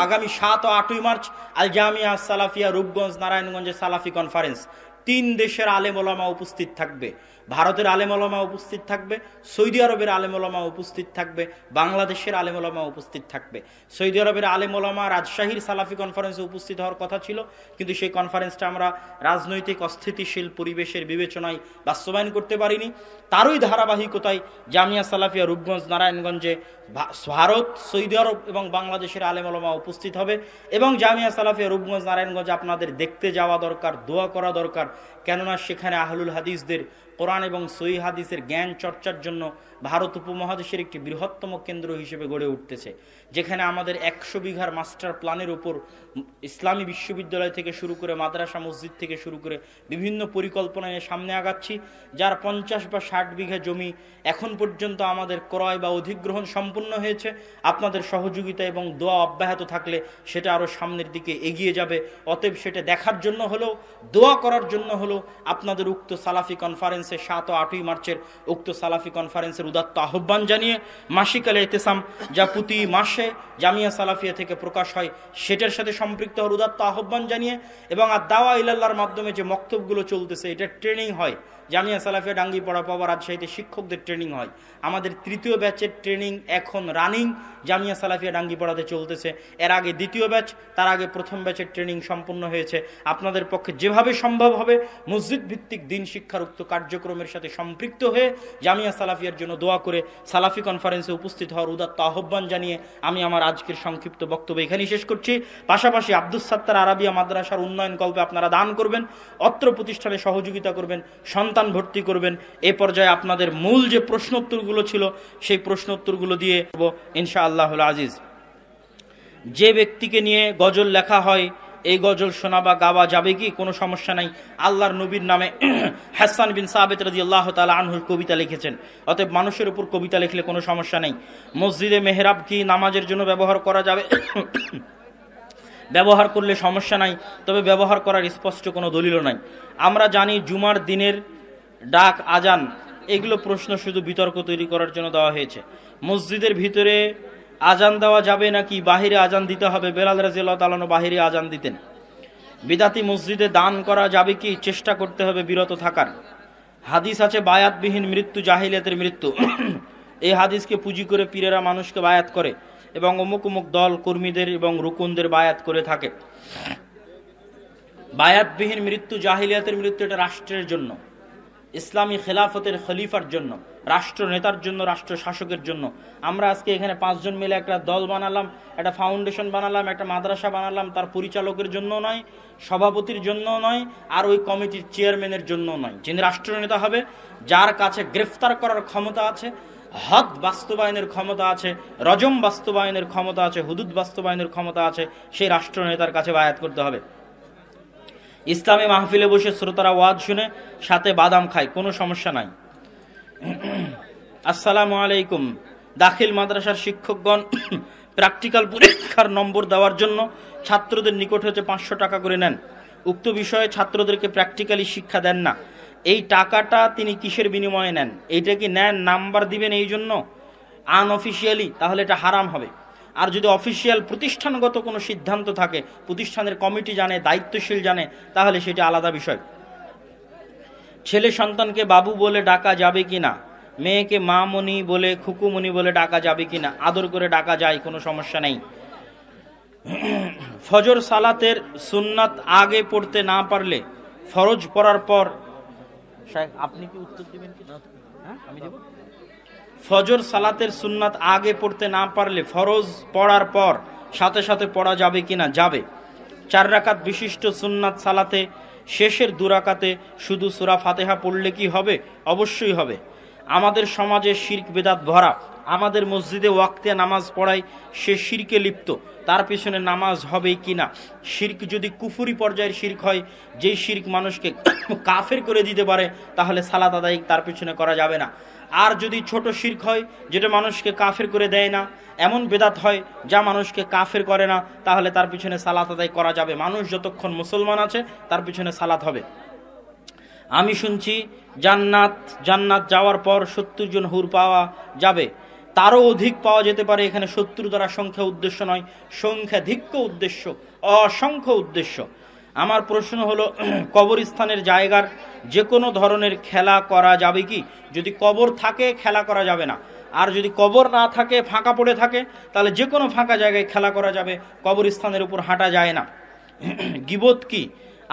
আগামী 7 ও 8ই মার্চ আল জামিআহ আস-সালাফিয়া, রূপগঞ্জ, নারায়ণগঞ্জে সালাফি কনফারেন্স। 3 দেশের আলেম ওলামা উপস্থিত থাকবে, ভারতের আলেম ওলামা উপস্থিত থাকবে, সৌদি আরবের আলেম ওলামা উপস্থিত থাকবে, বাংলাদেশের আলেম ওলামা উপস্থিত থাকবে। সৌদি আরবের আলেম ওলামা রাজশাহীর সালাফি কনফারেন্সে উপস্থিত হওয়ার কথা ছিল, কিন্তু সেই কনফারেন্সটা আমরা রাজনৈতিক অস্থিতিশীল পরিবেশের বিবেচনায় বাস্তবায়ন করতে পারিনি। তারই ধারাবাহিকতায় জামিয়া সালাফিয়া রূপগঞ্জ, নারায়ণগঞ্জে ভারত, সৌদি আরব এবং বাংলাদেশের আলেম ওলামা উপস্থিত হবে। এবং জামিয়া সালাফিয়া রূপগঞ্জ, নারায়ণগঞ্জে আপনাদের দেখতে যাওয়া দরকার, দোয়া করা দরকার। কেননা সেখানে আহলুল হাদিসদের কোরআন এবং সহিহ হাদিসের জ্ঞান চর্চার জন্য ভারত উপমহাদেশের একটি বৃহত্তম কেন্দ্র হিসেবে গড়ে উঠতেছে, যেখানে আমাদের 100 বিঘার মাস্টার প্ল্যানের উপর ইসলামী বিশ্ববিদ্যালয় থেকে শুরু করে মাদ্রাসা, মসজিদ থেকে শুরু করে বিভিন্ন পরিকল্পনা নিয়ে সামনে আগাচ্ছি। যার 50 বা 60 বিঘা জমি এখন পর্যন্ত আমাদের ক্রয় বা অধিগ্রহণ সম্পূর্ণ হয়েছে। আপনাদের সহযোগিতা এবং দোয়া অব্যাহত থাকলে সেটা আরও সামনের দিকে এগিয়ে যাবে। অতএব সেটা দেখার জন্য হলেও, দোয়া করার জন্য হলেও আপনাদের উক্ত সালাফি কনফারেন্সে 7 ও 8ই মার্চের উক্ত সালাফি কনফারেন্সের উদাত্ত আহ্বান জানিয়ে, মাসিক আল ইতিসাম যা প্রতি মাসে জামিয়া সালাফিয়া থেকে প্রকাশ হয়, সেটার সাথে সম্পৃক্ত হওয়ার উদাত্ত আহ্বান জানিয়ে, এবং আর দাওয়া ইলাল্লাহর মাধ্যমে যে মক্তবগুলো চলতেছে, এটা ট্রেনিং হয়। জামিয়া সালাফিয়া ডাঙ্গিপাড়া, পাওয়া রাজশাহীতে শিক্ষকদের ট্রেনিং হয়। আমাদের 3য় ব্যাচের ট্রেনিং এখন রানিং জামিয়া সালাফিয়া ডাঙ্গিপাড়াতে চলতেছে। এর আগে 2য় ব্যাচ, তার আগে 1ম ব্যাচের ট্রেনিং সম্পূর্ণ হয়েছে। আপনাদের পক্ষে যেভাবে সম্ভব হবে মসজিদ ভিত্তিক দিন শিক্ষার উক্ত কার্যক্রমের সাথে সম্পৃক্ত হয়ে জামিয়া সালাফিয়ার জন্য দোয়া করে সালাফি কনফারেন্সে উপস্থিত হওয়ার উদাত্ত আহ্বান জানিয়ে আমি আমার আজকের সংক্ষিপ্ত বক্তব্য এখানেই শেষ করছি। পাশাপাশি আব্দুস সাত্তার আরাবিয়া মাদ্রাসার উন্নয়ন কল্পে আপনারা দান করবেন, অত্র প্রতিষ্ঠানে সহযোগিতা করবেন, সন্তান ভর্তি করবেন। এ পর্যায়ে আপনাদের মূল যে প্রশ্নোত্তরগুলো ছিল সেই প্রশ্নোত্তরগুলো দিয়ে ইনশাআল্লাহুল আজিজ। যে ব্যক্তিকে নিয়ে গজল লেখা হয়, এই গজল শোনা বা গাওয়া যাবে কি? কোনো সমস্যা নাই। আল্লাহর নবীর নামে হাসান বিন সাবিত রাদিয়াল্লাহু তাআলা আনহুর কবিতা লিখেছেন, অতএব মানুষের উপর কবিতা লিখলে কোনো সমস্যা নেই। মসজিদে মেহরাব কি নামাজের জন্য ব্যবহার করা যাবে? ব্যবহার করলে সমস্যা নাই, তবে ব্যবহার করার স্পষ্ট কোনো দলিলও নাই। আমরা জানি জুমার দিনের ডাক, আজান, এগুলো প্রশ্ন শুধু বিতর্ক তৈরি করার জন্য দেওয়া হয়েছে। মসজিদের ভিতরে আজান দেওয়া যাবে নাকি বাহিরে আজান দিতে হবে? বেলাল রাদিয়াল্লাহু তাআলা বাহিরে আজান দিতেন। বিদাতি মসজিদে দান করা যাবে কি? চেষ্টা করতে হবে বিরত থাকার। হাদিস আছে বায়াতবিহীন মৃত্যু জাহিলিয়াতের মৃত্যু। এই হাদিসকে পুঁজি করে পীরেরা মানুষকে বায়াত করে এবং অমুক অমুক দল কর্মীদের এবং রুকুনদের বায়াত করে থাকে। বায়াতবিহীন মৃত্যু জাহিলিয়াতের মৃত্যু, এটা রাষ্ট্রের জন্য, ইসলামী খেলাফতের খলিফার জন্য, রাষ্ট্র নেতার জন্য, রাষ্ট্র শাসকের জন্য। আমরা আজকে এখানে 5 জন মিলে একটা দল বানালাম, একটা ফাউন্ডেশন বানালাম, একটা মাদ্রাসা বানালাম, তার পরিচালকের জন্য নয়, সভাপতির জন্য নয়, আর ওই কমিটির চেয়ারম্যানের জন্য নয়। যিনি রাষ্ট্রনেতা হবে, যার কাছে গ্রেফতার করার ক্ষমতা আছে, হদ বাস্তবায়নের ক্ষমতা আছে, রজম বাস্তবায়নের ক্ষমতা আছে, হুদুদ বাস্তবায়নের ক্ষমতা আছে, সেই রাষ্ট্রনেতার কাছে বায়াত করতে হবে। ইসলামী মাহফিলে বসে শ্রোতারা ওয়াজ শুনে সাথে বাদাম খায়, কোনো সমস্যা নাই। আসসালামু আলাইকুম। দাখিল মাদ্রাসার শিক্ষকগণ প্র্যাকটিক্যাল পরীক্ষার নম্বর দেওয়ার জন্য ছাত্রদের নিকট হতে 500 টাকা করে নেন। উক্ত বিষয়ে ছাত্রদেরকে প্র্যাকটিক্যালি শিক্ষা দেন না। এই টাকাটা তিনি কিসের বিনিময়ে নেন? এইটা কি নেন নাম্বার দিবেন এই জন্য আনঅফিসিয়ালি? তাহলে এটা হারাম হবে। আর যদি অফিসিয়াল প্রতিষ্ঠানগত কোনো সিদ্ধান্ত থাকে, প্রতিষ্ঠানের কমিটি জানে, দায়িত্বশীল জানে, তাহলে সেটা আলাদা বিষয়। ছেলে সন্তানকে বাবু বলে ডাকা যাবে কিনা? মেয়েকে মামনি বলে, খুকুমনি বলে ডাকা যাবে কিনা? আদর করে ডাকা যায়, কোনো সমস্যা নেই। ফজর সালাতের সুন্নাত আগে পড়তে না পারলে ফরজ পড়ার পর, আপনি কি উত্তর দিবেন কি? আমি দেব। ফজর সালাতের সুন্নাত আগে পড়তে না পারলে ফরজ পড়ার পর সাথে সাথে পড়া যাবে কিনা? যাবে। 4 রাকাত বিশিষ্ট সুন্নাত সালাতে শেষের 2 রাকাতে শুধু সূরা ফাতিহা পড়লে কি হবে? অবশ্যই হবে। আমাদের সমাজে শিরক বেদাত ভরা। আমাদের মসজিদে ওয়াক্তে নামাজ পড়ায় সে শিরকে লিপ্ত, তার পিছনে নামাজ হবে কিনা? শিরক যদি কুফরি পর্যায়ের শিরক হয়, যেই শিরক মানুষকে কাফের করে দিতে পারে, তাহলে সালাত আদায় তার পিছনে করা যাবে না। আর যদি ছোট শিরক হয়, যেটা মানুষকে কাফের করে দেয় না, এমন বেদাত হয় যা মানুষকে কাফের করে না, তাহলে তার পিছনে সালাত আদায় করা যাবে। মানুষ যতক্ষণ মুসলমান আছে তার পিছনে সালাত হবে। আমি শুনছি জান্নাত যাওয়ার পর 70 জন হুর পাওয়া যাবে, তারও অধিক পাওয়া যেতে পারে। এখানে 70 দ্বারা সংখ্যা উদ্দেশ্য নয়, সংখ্যাধিক্য উদ্দেশ্য, অসংখ্য উদ্দেশ্য। আমার প্রশ্ন হলো, কবরস্থানের জায়গার যে কোনো ধরনের খেলা করা যাবে কি? যদি কবর থাকে খেলা করা যাবে না, আর যদি কবর না থাকে, ফাঁকা পড়ে থাকে, তাহলে যে কোনো ফাঁকা জায়গায় খেলা করা যাবে। কবরস্থানের উপর হাঁটা যায় না। গীবত কি?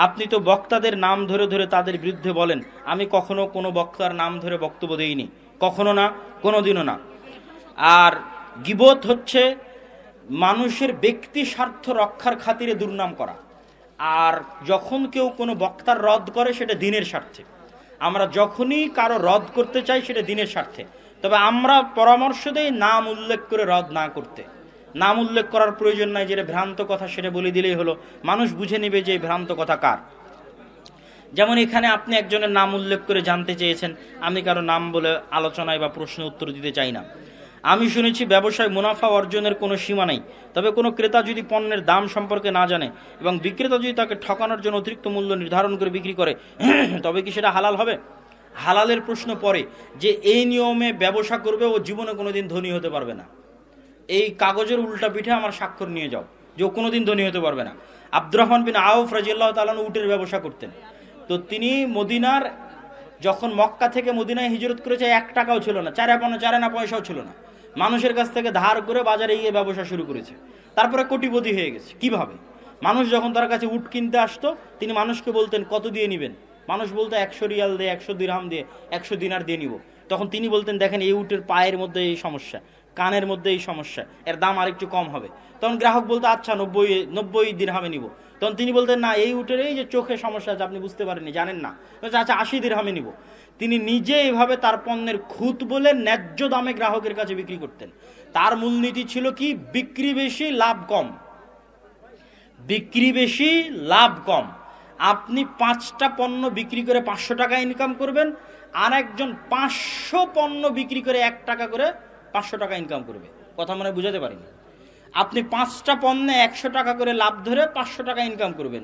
আপনি তো বক্তাদের নাম ধরে ধরে তাদের বিরুদ্ধে বলেন। আমি কখনো কোনো বক্তার নাম ধরে বক্তব্য দেইনি, কখনো না, কোনোদিনও না। আর গীবত হচ্ছে মানুষের ব্যক্তি স্বার্থ রক্ষার খাতিরে দুর্নাম করা। আর যখন কেউ কোনো বক্তার রদ করে, সেটা দিনের স্বার্থে। আমরা যখনই কারো রদ করতে চাই, সেটা দিনের স্বার্থে। তবে আমরা পরামর্শ দেই নাম উল্লেখ করে রদ না করতে। নাম উল্লেখ করার প্রয়োজন নাই, যেটা ভ্রান্ত কথা সেটা বলে দিলেই হলো, মানুষ বুঝে নেবে যে ভ্রান্ত কথা কার। যেমন এখানে আপনি একজনের নাম উল্লেখ করে জানতে চেয়েছেন, আমি কারো নাম বলে আলোচনায় বা প্রশ্ন উত্তর দিতে চাই না। আমি শুনেছি ব্যবসায় মুনাফা অর্জনের কোনো সীমা নেই, তবে কোনো ক্রেতা যদি পণ্যের দাম সম্পর্কে না জানে এবং বিক্রেতা যদি তাকে ঠকানোর জন্য অতিরিক্ত মূল্য নির্ধারণ করে বিক্রি করে, তবে কি সেটা হালাল হবে? হালালের প্রশ্ন পড়ে যে এই নিয়মে ব্যবসা করবে, ও জীবনে কোনোদিন ধনী হতে পারবে না। এই কাগজের উল্টা পিঠে আমার স্বাক্ষর নিয়ে যাও যে ও কোনোদিন ধনী হতে পারবে না। আব্দুর রহমান বিন আউফ রাদিয়াল্লাহু তাআলা উটের ব্যবসা করতেন। তো তিনি মদিনার, যখন মক্কা থেকে মদিনায় হিজরত করেছে, 1 টাকাও ছিল না, 4 আনা পয়সাও ছিল না। মানুষের কাছ থেকে ধার করে বাজারে গিয়ে ব্যবসা শুরু করেছে। তারপরে কোটিপতি হয়ে গেছে। কিভাবে? মানুষ যখন তার কাছে উট কিনতে আসতো, তিনি মানুষকে বলতেন কত দিয়ে নিবেন। মানুষ বলতো 100 রিয়াল দিয়ে, 100 দিরহাম দিয়ে, 100 দিনার দিয়ে নিব। তখন তিনি বলতেন দেখেন এই উটের পায়ের মধ্যে এই সমস্যা, কানের মধ্যে এই সমস্যা, এর দাম আরেকটু কম হবে। তখন গ্রাহক বলতো আচ্ছা 90 দিরহামে নিব। তখন তিনি বলতেন না, এই উটের এই যে চোখে সমস্যা আছে, আপনি বুঝতে পারেননি, জানেন না, আচ্ছা 80 দিরহামে নিব। তিনি নিজে এভাবে তার পণ্যের খুঁত বলে ন্যায্য দামে গ্রাহকের কাছে বিক্রি করতেন। তার মূলনীতি ছিল কি, বিক্রি বেশি লাভ কম, বিক্রি বেশি লাভ কম। আপনি 5টা পণ্য বিক্রি করে 500 টাকা ইনকাম করবেন, আর একজন 500 পণ্য বিক্রি করে 1 টাকা করে 500 টাকা ইনকাম করবে। কথা মনে বুঝাতে পারিনি? আপনি 5টা পণ্যে 100 টাকা করে লাভ ধরে 500 টাকা ইনকাম করবেন,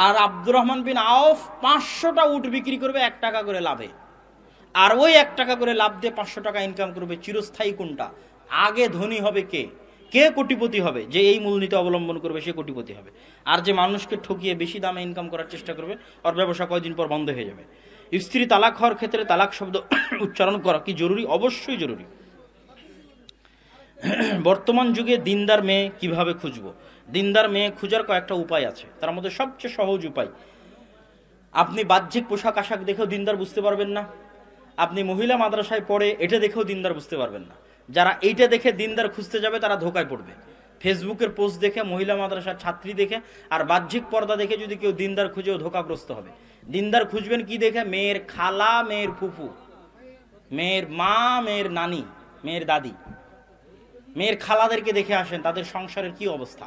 আর আব্দুর রহমান বিন আউফ 500টা উট বিক্রি করবে 1 টাকা করে লাভে, আর ওই 1 টাকা করে লাভ দিয়ে 500 টাকা ইনকাম করবে। চিরস্থায়ী কোনটা? আগে ধনী হবে কে? কে কোটিপতি হবে? যে এই মূলনীতি অবলম্বন করবে সে কোটিপতি হবে। আর যে মানুষকে ঠকিয়ে বেশি দামে ইনকাম করার চেষ্টা করবে, ওর ব্যবসা কয়দিন পর বন্ধ হয়ে যাবে। স্ত্রী তালাক হওয়ার ক্ষেত্রে তালাক শব্দ উচ্চারণ করা কি জরুরি? অবশ্যই জরুরি। বর্তমান যুগে দিনদার মেয়ে কিভাবে খুঁজবো? দিনদার মেয়ে খুঁজার কয়েকটা উপায় আছে, তার মধ্যে সবচেয়ে সহজ উপায়, আপনি বাহ্যিক পোশাক আশাক দেখেও দিনদার বুঝতে পারবেন না, আপনি মহিলা মাদ্রাসায় পড়ে এটা দেখেও দিনদার বুঝতে পারবেন না। যারা এইটা দেখে দিনদার খুঁজতে যাবে তারা ধোকায় পড়বে। ফেসবুকের পোস্ট দেখে, মহিলা মাদ্রাসার ছাত্রী দেখে আর বাহ্যিক পর্দা দেখে যদি কেউ দিনদার খুঁজেও ধোকাগ্রস্ত হবে। দিনদার খুঁজবেন কি দেখে? মেয়ের খালা, মেয়ের ফুফু, মেয়ের মা, মেয়ের নানি, মেয়ের দাদি। মেয়ের খালাদেরকে দেখে আসেন তাদের সংসারের কি অবস্থা,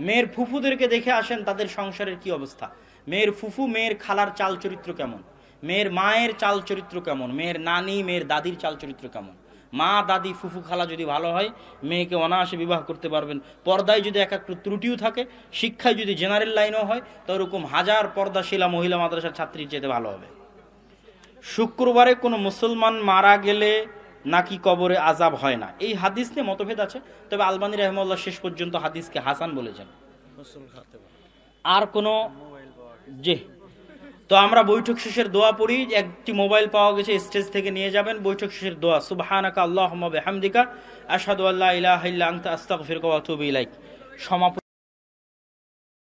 মেয়ের ফুফুদেরকে দেখে আসেন তাদের সংসারের কি অবস্থা। মেয়ের ফুফু, মেয়ের খালার চাল চরিত্র কেমন, মেয়ের মায়ের চাল চরিত্র কেমন, মেয়ের নানি, মেয়ের দাদির চাল চরিত্র কেমন। মা, দাদি, ফুফু, খালা যদি ভালো হয়, মেয়েকে অনায়াসে বিবাহ করতে পারবেন। পর্দায় যদি এক একটু ত্রুটিও থাকে, শিক্ষায় যদি জেনারেল লাইনও হয়, তো ওরকম হাজার পর্দাশীলা মহিলা মাদ্রাসার ছাত্রীর চেয়ে ভালো হবে। শুক্রবারে কোনো মুসলমান মারা গেলে নাকি কবরে আযাব হয় না, এই হাদিস নিয়ে মতভেদ আছে। তবে আলবানী রাহিমাহুল্লাহ শেষ পর্যন্ত হাদিসকে হাসান বলেছেন। আর কোন জি, তো আমরা বৈঠক শেষের দোয়া পড়ি। একটি মোবাইল পাওয়া গেছে, স্টেজ থেকে নিয়ে যাবেন। বৈঠক শেষের দোয়া, সুবহানাকা আল্লাহুম্মা বিহামদিকা আশহাদু আল্লা ইলাহা ইল্লা আনতা আস্তাগফিরুকা ওয়া আতুবু ইলাইক। সমাপ্ত।